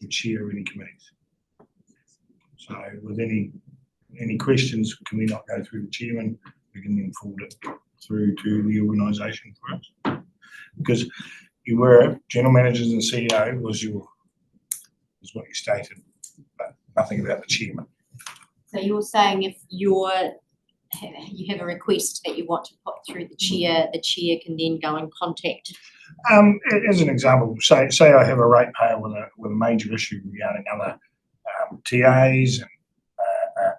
The chair of any committees. So with any questions, can we not go through the chairman? We can then forward it through to the organisation for us. Because you were general managers and CEO was what you stated, but nothing about the chairman. So you're saying if you have a request that you want to put through the chair can then go and contact. As an example, say I have a ratepayer with a major issue regarding other TAs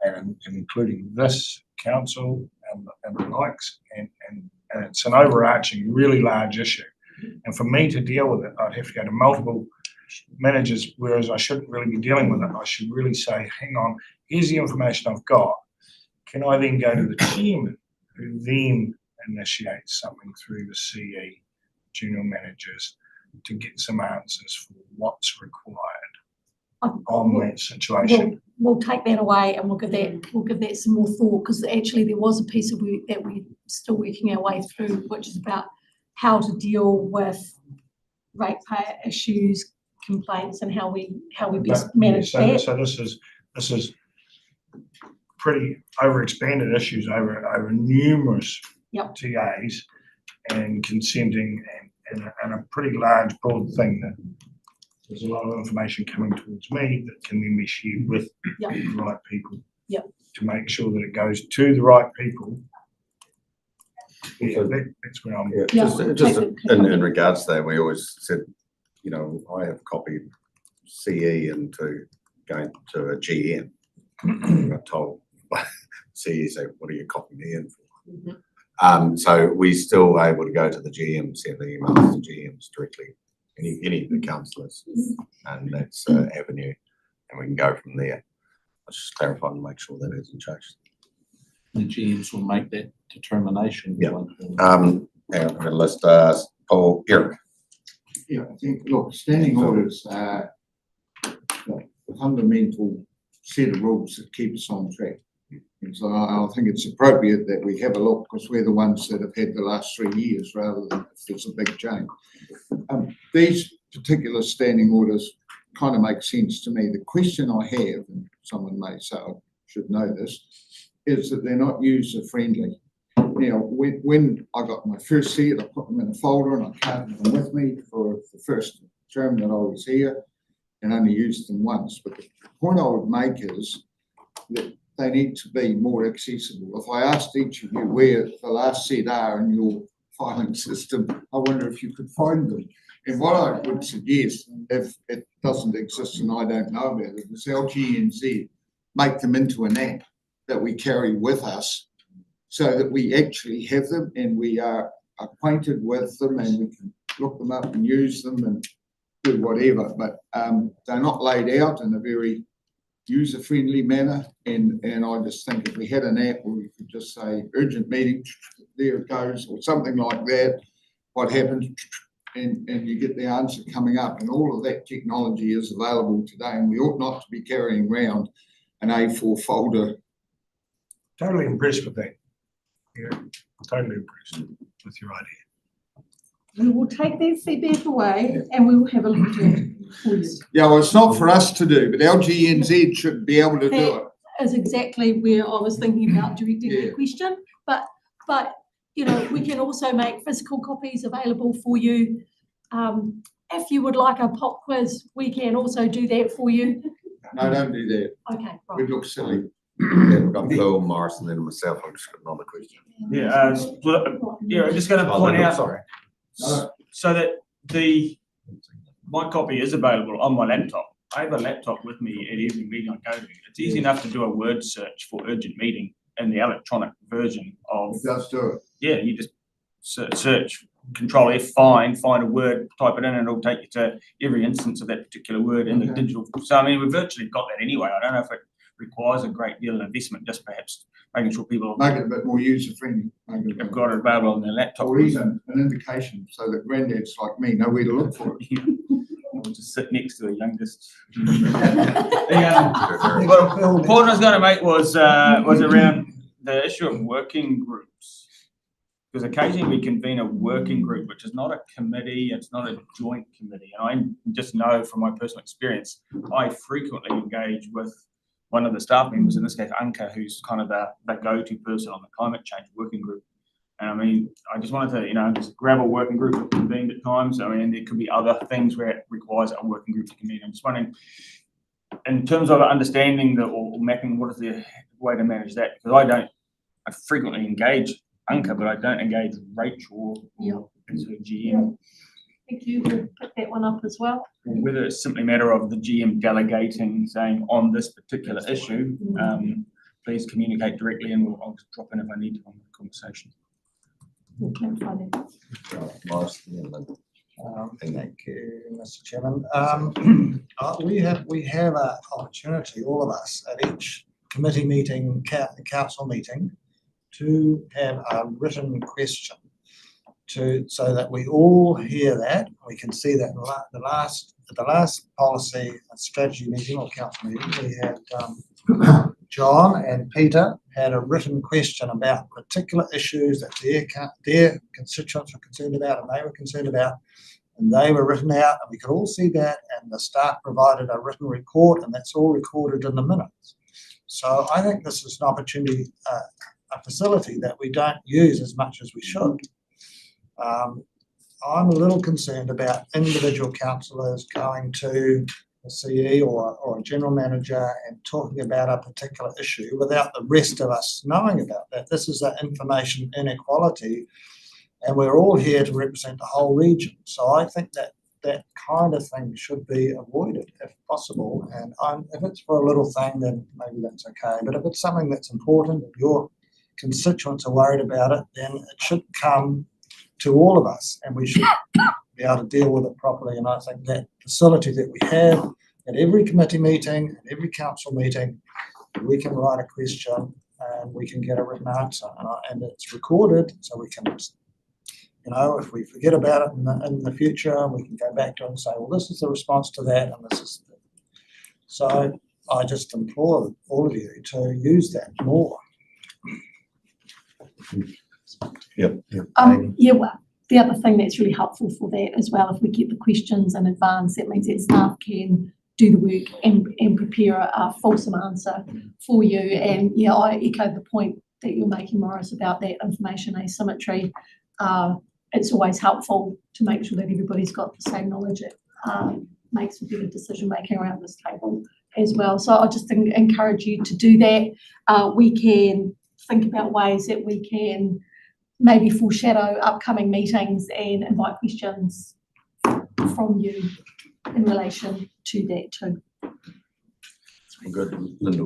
and including this council and the likes, and it's an overarching, really large issue. And for me to deal with it, I'd have to go to multiple managers, whereas I shouldn't really be dealing with it. I should really say, hang on, here's the information I've got. Can I then go to the chairman, who then initiates something through the CE, general managers, to get some answers for what's required on that situation? We'll take that away and we'll give that some more thought, because actually there was a piece of work that we're still working our way through, which is about how to deal with ratepayer issues, complaints, and how we best manage that. So this is pretty overexpanded issues over numerous TAs and consenting and a pretty large broad thing that there's a lot of information coming towards me that can then be shared with the right people to make sure that it goes to the right people. Yeah, that's where I'm. Just in regards to that, we always said, you know, I have copied CE into going to a GM. I got told by CE, say, what are you copying me in for? So we still able to go to the GM, send the emails to GMs directly, any of the councillors, and that's an avenue, and we can go from there. I was just clarifying to make sure that isn't changed. The GMs will make that determination. Yeah. I'm going to list Paul, Eric. Yeah, I think, look, standing orders are the fundamental set of rules that keep us on track. And so I think it's appropriate that we have a look, because we're the ones that have had the last 3 years rather than if there's a big change. These particular standing orders kind of make sense to me. The question I have, and someone may say I should know this, is that they're not user friendly. Now, when I got my first set, I put them in a folder and I carried them with me for the first term that I was here and only used them once. But the point I would make is that they need to be more accessible. If I asked each of you where the last set are in your filing system, I wonder if you could find them. And what I would suggest, if it doesn't exist and I don't know about it, is LGNZ make them into an app that we carry with us, so that we actually have them and we are acquainted with them and we can look them up and use them and do whatever. But they're not laid out in a very user-friendly manner. And I just think if we had an app where we could just say urgent meeting, there it goes, or something like that, what happens, and you get the answer coming up. And all of that technology is available today, and we ought not to be carrying around an A4 folder. Totally impressed with that. Yeah, totally impressed with your idea. We will take that feedback away and we will have a look at it for you. Yeah, well, it's not for us to do, but LGNZ should be able to do it. That is exactly where I was thinking about directing the question. But you know, we can also make physical copies available for you. If you would like a pop quiz, we can also do that for you. No, don't do that. Okay, right. We'd look silly. Yeah, we've got Phil, Morrison, and myself. I've just got another question. I'm just going to point out, Sorry. so that my copy is available on my laptop. I have a laptop with me at every meeting I go to. It's easy enough to do a word search for urgent meeting in the electronic version of. It does do it. Yeah, you just search, Control F, find a word, type it in, and it'll take you to every instance of that particular word in the digital. So I mean, we've virtually got that anyway. I don't know if it requires a great deal of investment, just perhaps making sure people make it a bit more user friendly. Have got it available on their laptop, or even an indication so that granddads like me know where to look for it. I'll just sit next to the youngest. The point I was going to make was around the issue of working groups, because occasionally we convene a working group, which is not a committee, it's not a joint committee, and I just know from my personal experience, I frequently engage with one of the staff members, in this case Anka, who's kind of the go-to person on the climate change working group. And I mean, I just wanted to, just grab a working group that convened at times. I mean, there could be other things where it requires a working group to convene. I'm just wondering, in terms of understanding or mapping, what is the way to manage that? Because I frequently engage Anka, but I don't engage Rachel or as her GM. Thank you. We'll pick that one up as well. Whether it's simply a matter of the GM delegating, saying on this particular issue, please communicate directly, and I'll just drop in if I need to on the conversation. We'll clarify that. Morrison, and then Thank you, Mr. Chairman. We have an opportunity, all of us, at each committee meeting, council meeting, to have a written question so that we all hear that. We can see that at the last policy and strategy meeting or council meeting, we had John and Peter had a written question about particular issues that their constituents were concerned about and they were concerned about, and they were written out, and we could all see that, and the staff provided a written report, and that's all recorded in the minutes. So I think this is an opportunity, a facility that we don't use as much as we should. I'm a little concerned about individual councillors going to a CE or a general manager and talking about a particular issue without the rest of us knowing about that. This is an information inequality, and we're all here to represent the whole region. So I think that that kind of thing should be avoided if possible. And if it's for a little thing, then maybe that's okay. But if it's something that's important, if your constituents are worried about it, then it should come to all of us, and we should be able to deal with it properly. And I think that facility that we have at every committee meeting, at every council meeting, we can write a question and we can get a written answer, and it's recorded, so we can, if we forget about it in the future, we can go back to it and say, well, this is the response to that, and this is the. So I just implore all of you to use that more. Yep. Well, the other thing that's really helpful for that as well, if we get the questions in advance, that means that staff can do the work and prepare a fulsome answer for you. And yeah, I echo the point that you're making, Morris, about that information asymmetry. It's always helpful to make sure that everybody's got the same knowledge. It makes for better decision making around this table as well. So I just encourage you to do that. We can think about ways that we can maybe foreshadow upcoming meetings and invite questions from you in relation to that too. Good, Linda.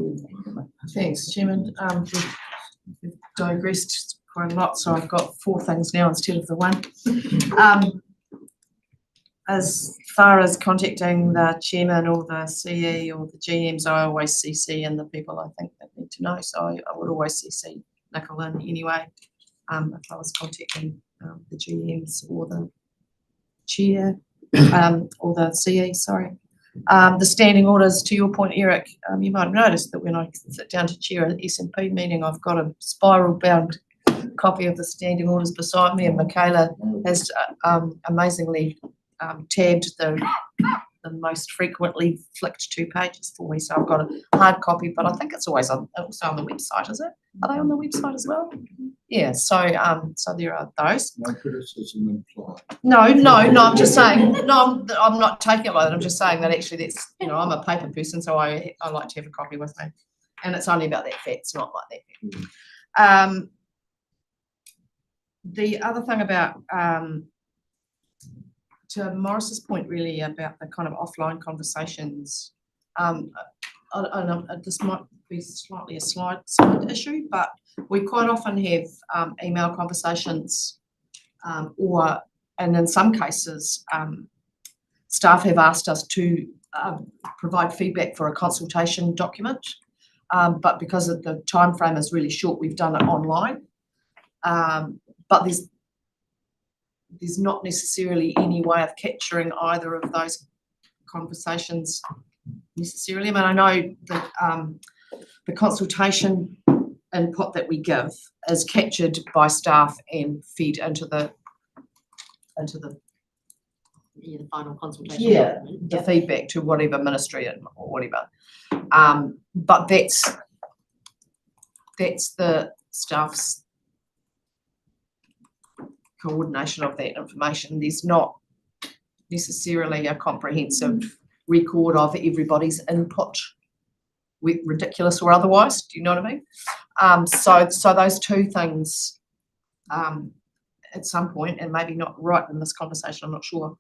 Thanks, Chairman. We've digressed quite a lot, so I've got 4 things now instead of the 1. As far as contacting the chairman or the CE or the GMs, I always CC in the people I think that need to know. So I would always CC Nicola in anyway, if I was contacting the GMs or the chair or the CE, sorry. The standing orders, to your point, Eric, you might have noticed that when I sit down to chair an SNP meeting, I've got a spiral-bound copy of the standing orders beside me, and Michaela has amazingly tabbed the most frequently flicked 2 pages for me. So I've got a hard copy, but I think it's always also on the website, is it? Are they on the website as well? Yeah, so there are those. No criticism implied. No, I'm just saying, I'm not taking it like that. I'm just saying that actually that's, I'm a paper person, so I like to have a copy with me. And it's only about that fat, it's not like that. The other thing about, to Morris's point really about the kind of offline conversations, I don't know, this might be slightly a side issue, but we quite often have email conversations and in some cases, staff have asked us to provide feedback for a consultation document, but because of the time frame is really short, we've done it online. But there's not necessarily any way of capturing either of those conversations necessarily. I mean, I know that the consultation input that we give is captured by staff and fed into the final consultation. Yeah, the feedback to whatever ministry or whatever. But that's the staff's coordination of that information. There's not necessarily a comprehensive record of everybody's input, ridiculous or otherwise. Do you know what I mean? So those 2 things at some point, and maybe not right in this conversation, I'm not sure,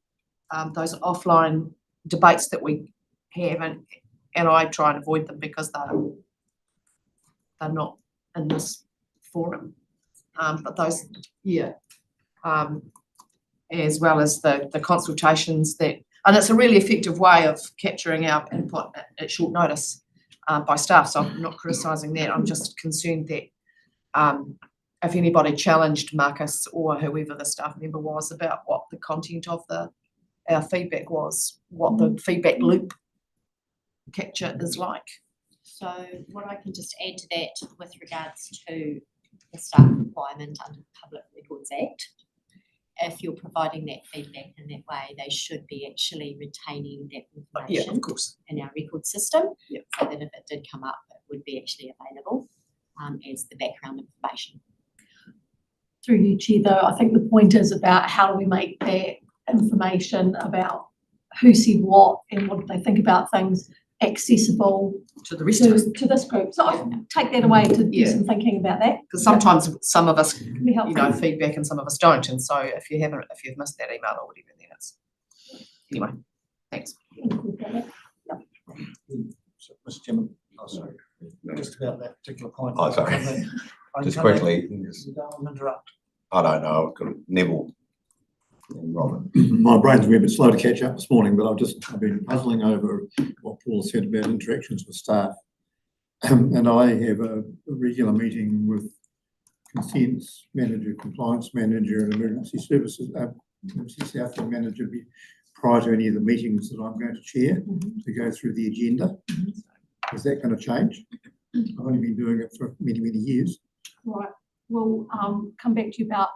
those offline debates that we have, and I try and avoid them because they're not in this forum. But those, yeah. as well as the consultations that, and it's a really effective way of capturing our input at short notice by staff, so I'm not criticising that. I'm just concerned that if anybody challenged Marcus or whoever the staff member was about what the content of our feedback was, what the feedback loop capture is like. So what I can just add to that with regards to the staff requirement under the Public Records Act, if you're providing that feedback in that way, they should be actually retaining that Yeah, information of course. in our record system, Yeah. so that if it did come up, it would be actually available as the background information. Through you, Chair, though, I think the point is about how do we make that information about who said what and what they think about things accessible To the rest of us. to this group. So I take that away to do Yeah. some thinking about that. Because sometimes some of us, Can be helpful. feedback and some of us don't. And so if you've missed that email or whatever, then it's, anyway, thanks. So, Mr. Chairman, oh, sorry, just about that particular point. Oh, sorry. I Just can- quickly, You don't want to interrupt. I don't know, I've got Neville and Robert. My brain's been a bit slow to catch up this morning, but I've been puzzling over what Paul said about interactions with staff. And I have a regular meeting with consents manager, compliance manager, and emergency services, emergency Southland manager prior to any of the meetings that I'm going to chair to go through the agenda. Is that going to change? I've only been doing it for many, many years. Right, we'll come back to you about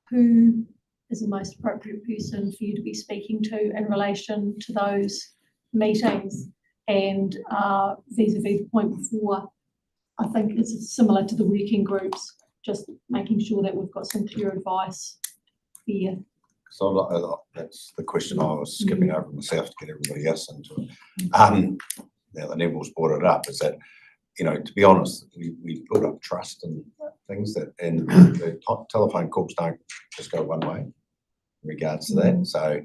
who is the most appropriate person for you to be speaking to in relation to those meetings. And vis-a-vis the point before, I think it's similar to the working groups, just making sure that we've got some clear advice here. So that's the question I was skipping over myself to get everybody else into it. Now that Neville's brought it up, is that, to be honest, we build up trust and things and the telephone calls don't just go one way in regards to that. So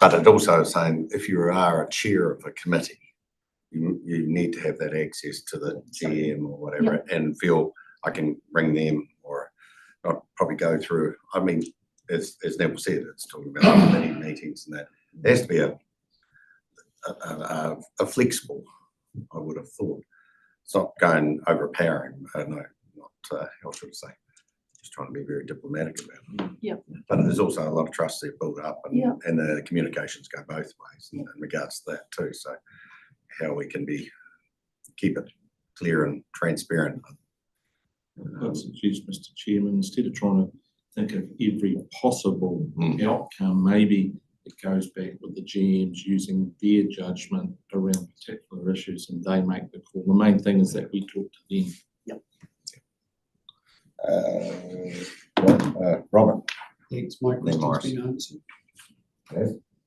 but it also is saying if you are a chair of a committee, you need to have that access to the GM or whatever and feel I can ring them or not probably go through. I mean, as Neville said, it's talking about committee meetings and that. There has to be a flexible, I would have thought. It's not going overpowering. I don't know, how should I say? Just trying to be very diplomatic about it. Yep. But there's also a lot of trust there built up and the communications go both ways in regards to that too. So how we can keep it clear and transparent. I'd suggest, Mr. Chairman, instead of trying to think of every possible outcome, maybe it goes back with the GMs using their judgment around particular issues and they make the call. The main thing is that we talk to them. Robert. Thanks, my question's Morris. been answered.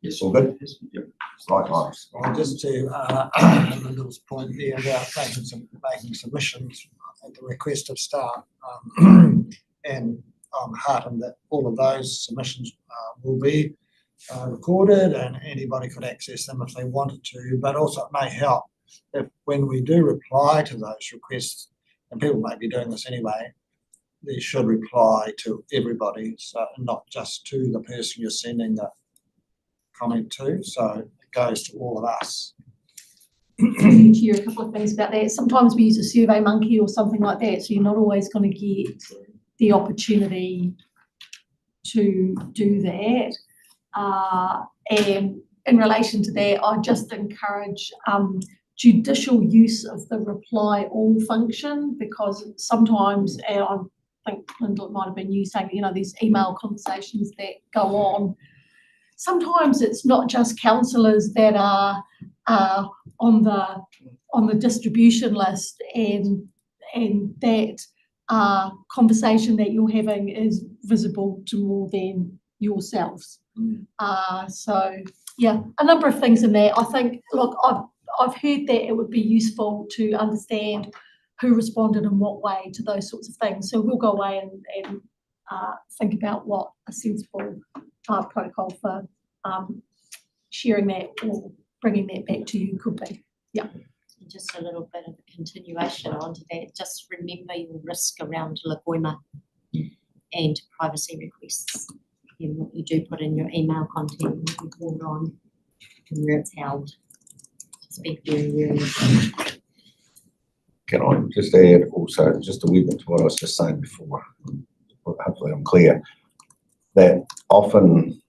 Yes, all good? Yep. Likewise. Well, just to Lyndall's point there about making submissions at the request of staff, and I'm heartened that all of those submissions will be recorded and anybody could access them if they wanted to, but also it may help if when we do reply to those requests, and people may be doing this anyway, they should reply to everybody, so not just to the person you're sending the comment to, so it goes to all of us. Chair, a couple of things about that. Sometimes we use a Survey Monkey or something like that, so you're not always going to get the opportunity to do that. And in relation to that, I just encourage judicial use of the reply all function, because sometimes, and I think Lyndall, it might have been you saying, these email conversations that go on, sometimes it's not just councillors that are on the distribution list, and that conversation that you're having is visible to more than yourselves. So yeah, a number of things in there. I think, look, I've heard that it would be useful to understand who responded in what way to those sorts of things. So we'll go away and think about what a sensible protocol for sharing that or bringing that back to you could be. Yeah. And just a little bit of a continuation onto that. Just remember your risk around Lagoima. and privacy requests. And what you do put in your email content, what you report on, and where it's held. Just be very, very important. Can I just add also, just a wee bit to what I was just saying before, hopefully I'm clear, that often,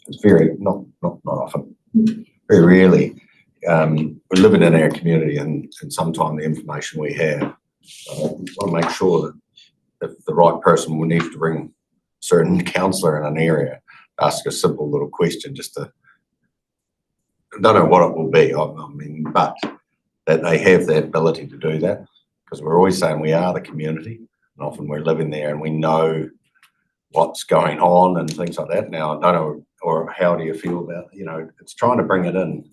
it's very, not often, very rarely, we're living in our community and sometimes the information we have, we want to make sure that if the right person will need to ring a certain counsellor in an area, ask a simple little question just to, I don't know what it will be, I mean, but that they have the ability to do that, because we're always saying we are the community and often we're living there and we know what's going on and things like that. Now, I don't know, or how do you feel about, you know, it's trying to bring it in.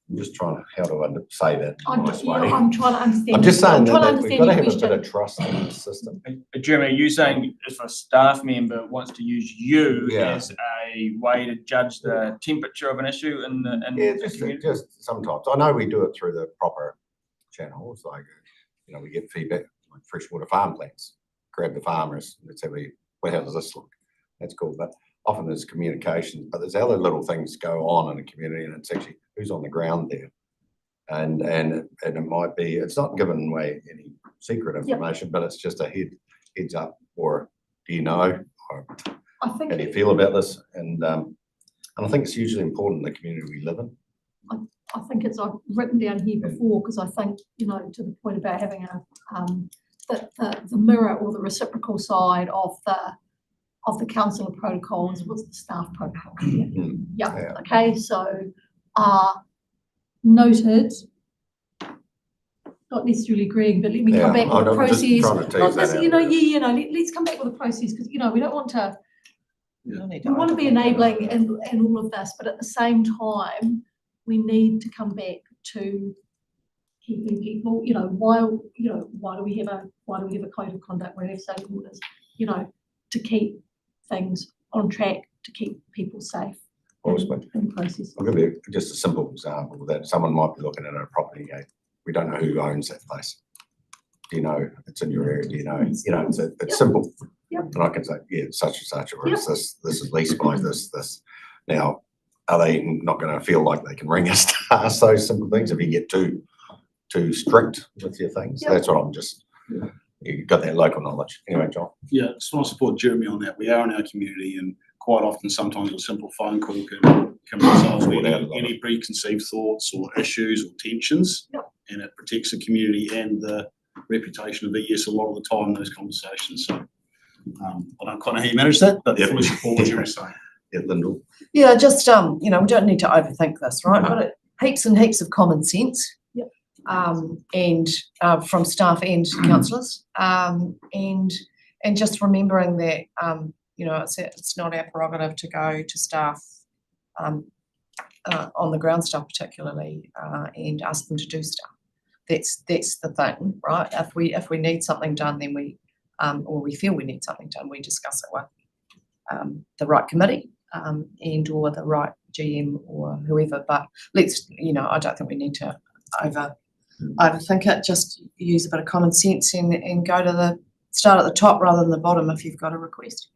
I'm just trying to, how do I say that in a nice way? I'm trying to understand. I'm just saying trying to that we've got to have a understand bit of trust in the system. Jeremy, are you saying if a staff member wants to use you Yeah. as a way to judge the temperature of an issue in the Yeah, the community? just sometimes. I know we do it through the proper channels, like, you know, we get feedback, like freshwater farm plans, grab the farmers, let's have a, well, how does this look? That's cool, but often there's communication, but there's other little things go on in a community and it's actually who's on the ground there. And it might be, it's not giving away any secret information, but it's just a heads up, or do you know, or I think how do you feel about this? And I think it's hugely important in the community we live in. I think it's, I've written down here before, because I think, you know, to the point about having a the mirror or the reciprocal side of the council protocols was the staff protocol. Yeah. Okay. So noted. Not necessarily agreeing, but let me come back with a process. Let's come back with a process, because you know we don't want to. We want to be enabling and all of this, but at the same time, we need to come back to keeping people. You know, why do we have a code of conduct? We have stakeholders. You know, to keep things on track, to keep people safe. In process. I'll give you just a simple example that someone might be looking at a property gate. We don't know who owns that place. Do you know it's in your area? Do you know? You know, it's simple. And I can say, yeah, it's such and such, or it's this is leased by this. Now, are they not going to feel like they can ring us to ask those simple things if you get too strict with your things? That's what I'm just. You've got that local knowledge. Anyway, John. Yeah, just want to support Jeremy on that. We are in our community, and quite often, sometimes a simple phone call can resolve any preconceived thoughts or issues or tensions, and it protects the community and the reputation of VES a lot of the time in those conversations. So I don't quite know how you manage that, but fully support what Jeremy's saying. Yeah, Lyndall. Yeah, just you know, we don't need to overthink this, right? But heaps and heaps of common sense. And from staff and councillors, and just remembering that you know, it's not our prerogative to go to staff on the ground stuff particularly and ask them to do stuff. That's the thing, right? If we need something done, then we or we feel we need something done, we discuss it with the right committee and or the right GM or whoever. But let's, you know, I don't think we need to overthink it. Just use a bit of common sense and go to start at the top rather than the bottom if you've got a request.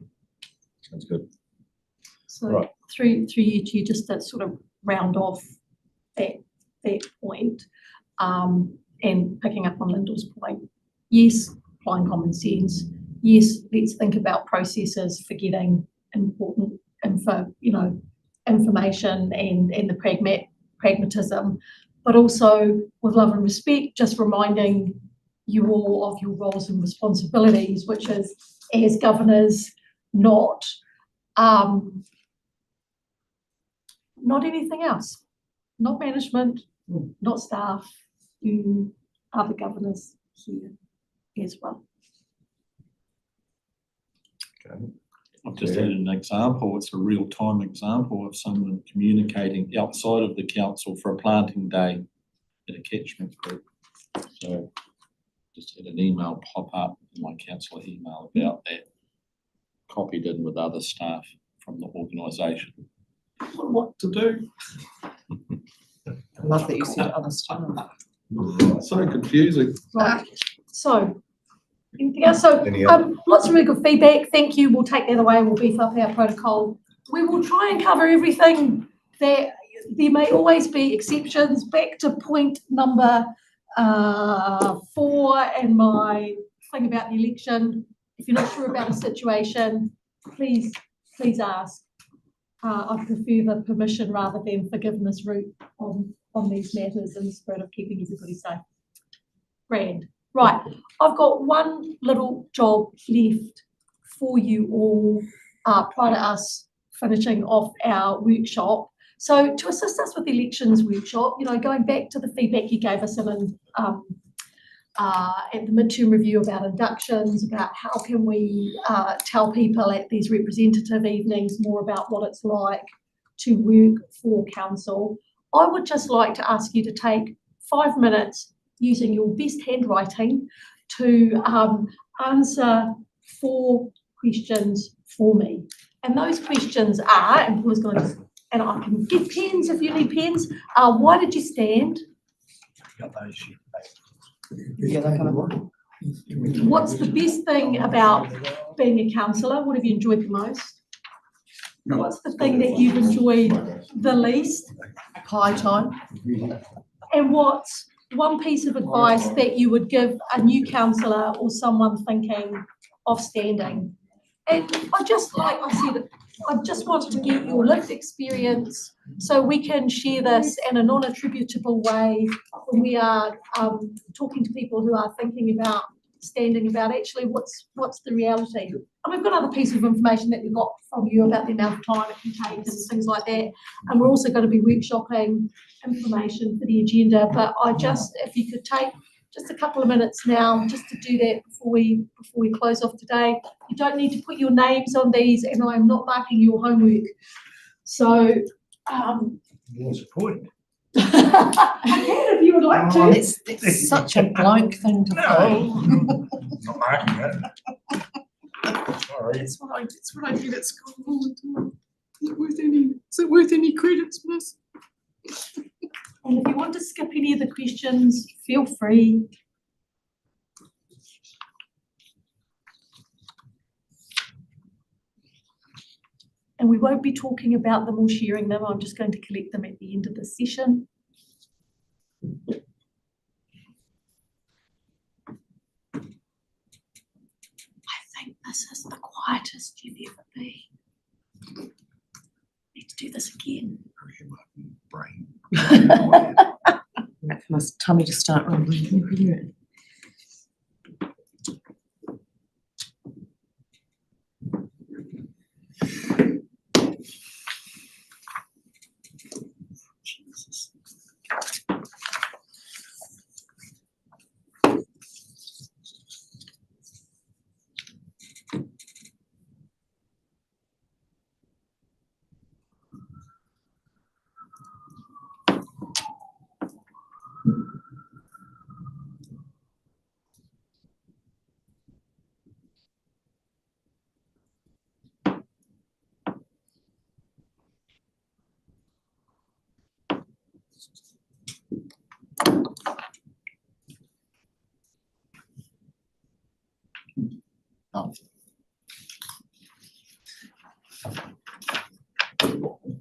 Sounds good. So through you two, just to sort of round off that point, and picking up on Lyndall's point, yes, applying common sense. Yes, let's think about processes for getting important information and the pragmatism, but also with love and respect, just reminding you all of your roles and responsibilities, which is as governors, not anything else, not management, not staff. You are the governors here as well. Okay. I've just had an example. It's a real-time example of someone communicating outside of the council for a planting day in a catchment group. So just had an email pop up in my councillor email about that, copied in with other staff from the organisation. What to do? I love that you said other staff. So confusing. Right. So Anything else? So, Any other? lots of really good feedback. Thank you. We'll take that away and we'll beef up our protocol. We will try and cover everything. There may always be exceptions. Back to point number 4 and my thing about the election. If you're not sure about a situation, please ask. I prefer the permission rather than forgiveness route on these matters in the spirit of keeping everybody safe. Grand. Right, I've got one little job left for you all prior to us finishing off our workshop. So to assist us with the elections workshop, going back to the feedback you gave us in at the midterm review about inductions, about how can we tell people at these representative evenings more about what it's like to work for council. I would just like to ask you to take 5 minutes using your best handwriting to answer 4 questions for me. And those questions are, and I can get pens if you need pens. Why did you stand? Got those. What's the best thing about being a councillor? What have you enjoyed the most? What's the thing that you've enjoyed the least? Pie time. And what's one piece of advice that you would give a new councillor or someone thinking of standing? And I just want to get your lived experience so we can share this in a non-attributable way when we are talking to people who are thinking about standing, about actually what's the reality. And we've got other pieces of information that we got from you about the amount of time it can take and things like that. And we're also going to be workshopping information for the agenda. But if you could take just a couple of minutes now just to do that before we close off today. You don't need to put your names on these, and I'm not marking your homework. So What's the point? I can if you would like to. It's such a bloke thing to No, not marking it. Sorry. It's what I did at school all the time. Is it worth any credits, miss? And if you want to skip any of the questions, feel free. And we won't be talking about them or sharing them. I'm just going to collect them at the end of the session. I think this is the quietest you've ever been. Let's do this again. Brain. My tummy to start rumbling. Oh.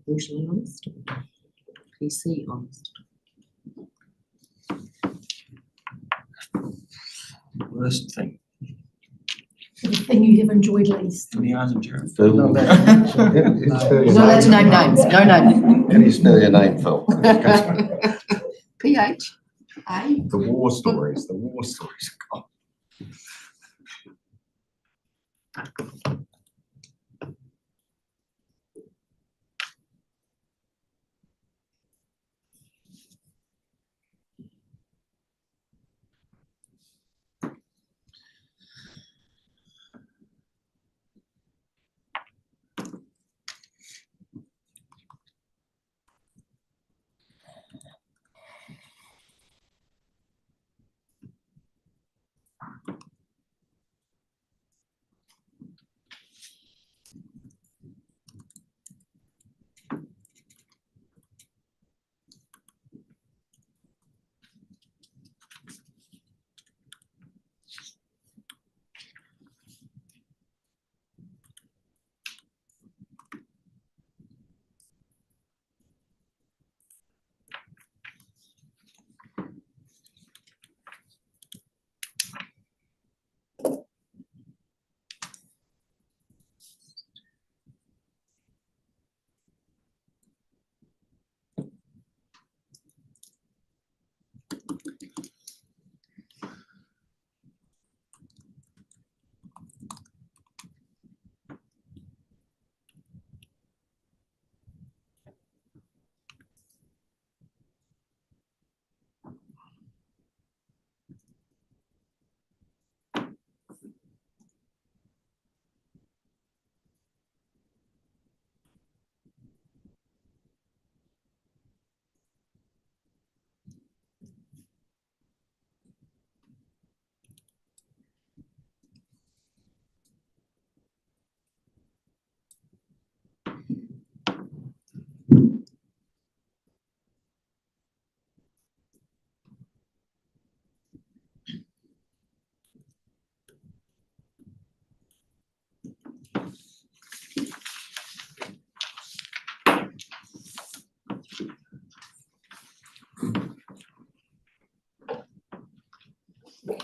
Brutally honest. PC honest. Worst thing. The thing you have enjoyed least. In the eyes of Jared. Phil. You're not allowed to name names. No name. Can you spell your name, Phil? PH. The war stories. Oh.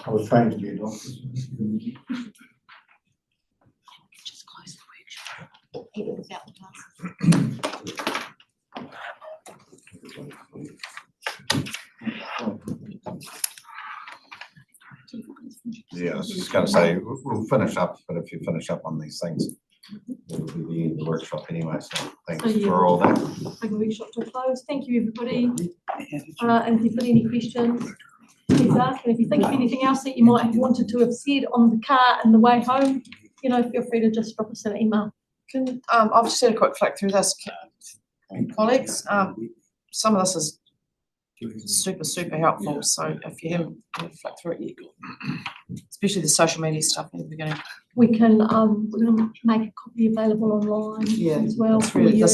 I was trained to be a doctor. Just close the workshop. Even without the glasses. Yeah, I was just gonna say, we'll finish up, but if you finish up on these things, it'll be the end of the workshop anyway, so thanks So, yeah. for all that. Bring the workshop to a close. Thank you, everybody. And if you've got any questions, please ask. And if you think of anything else that you might have wanted to have said on the car and the way home, you know, feel free to just drop us an email. Can, I've just had a quick flick through this, colleagues. Some of this is super helpful, so if you haven't had a flick through it yet, especially the social media stuff at the beginning. We can, we're gonna make a copy available online Yeah, as well that's for really- you.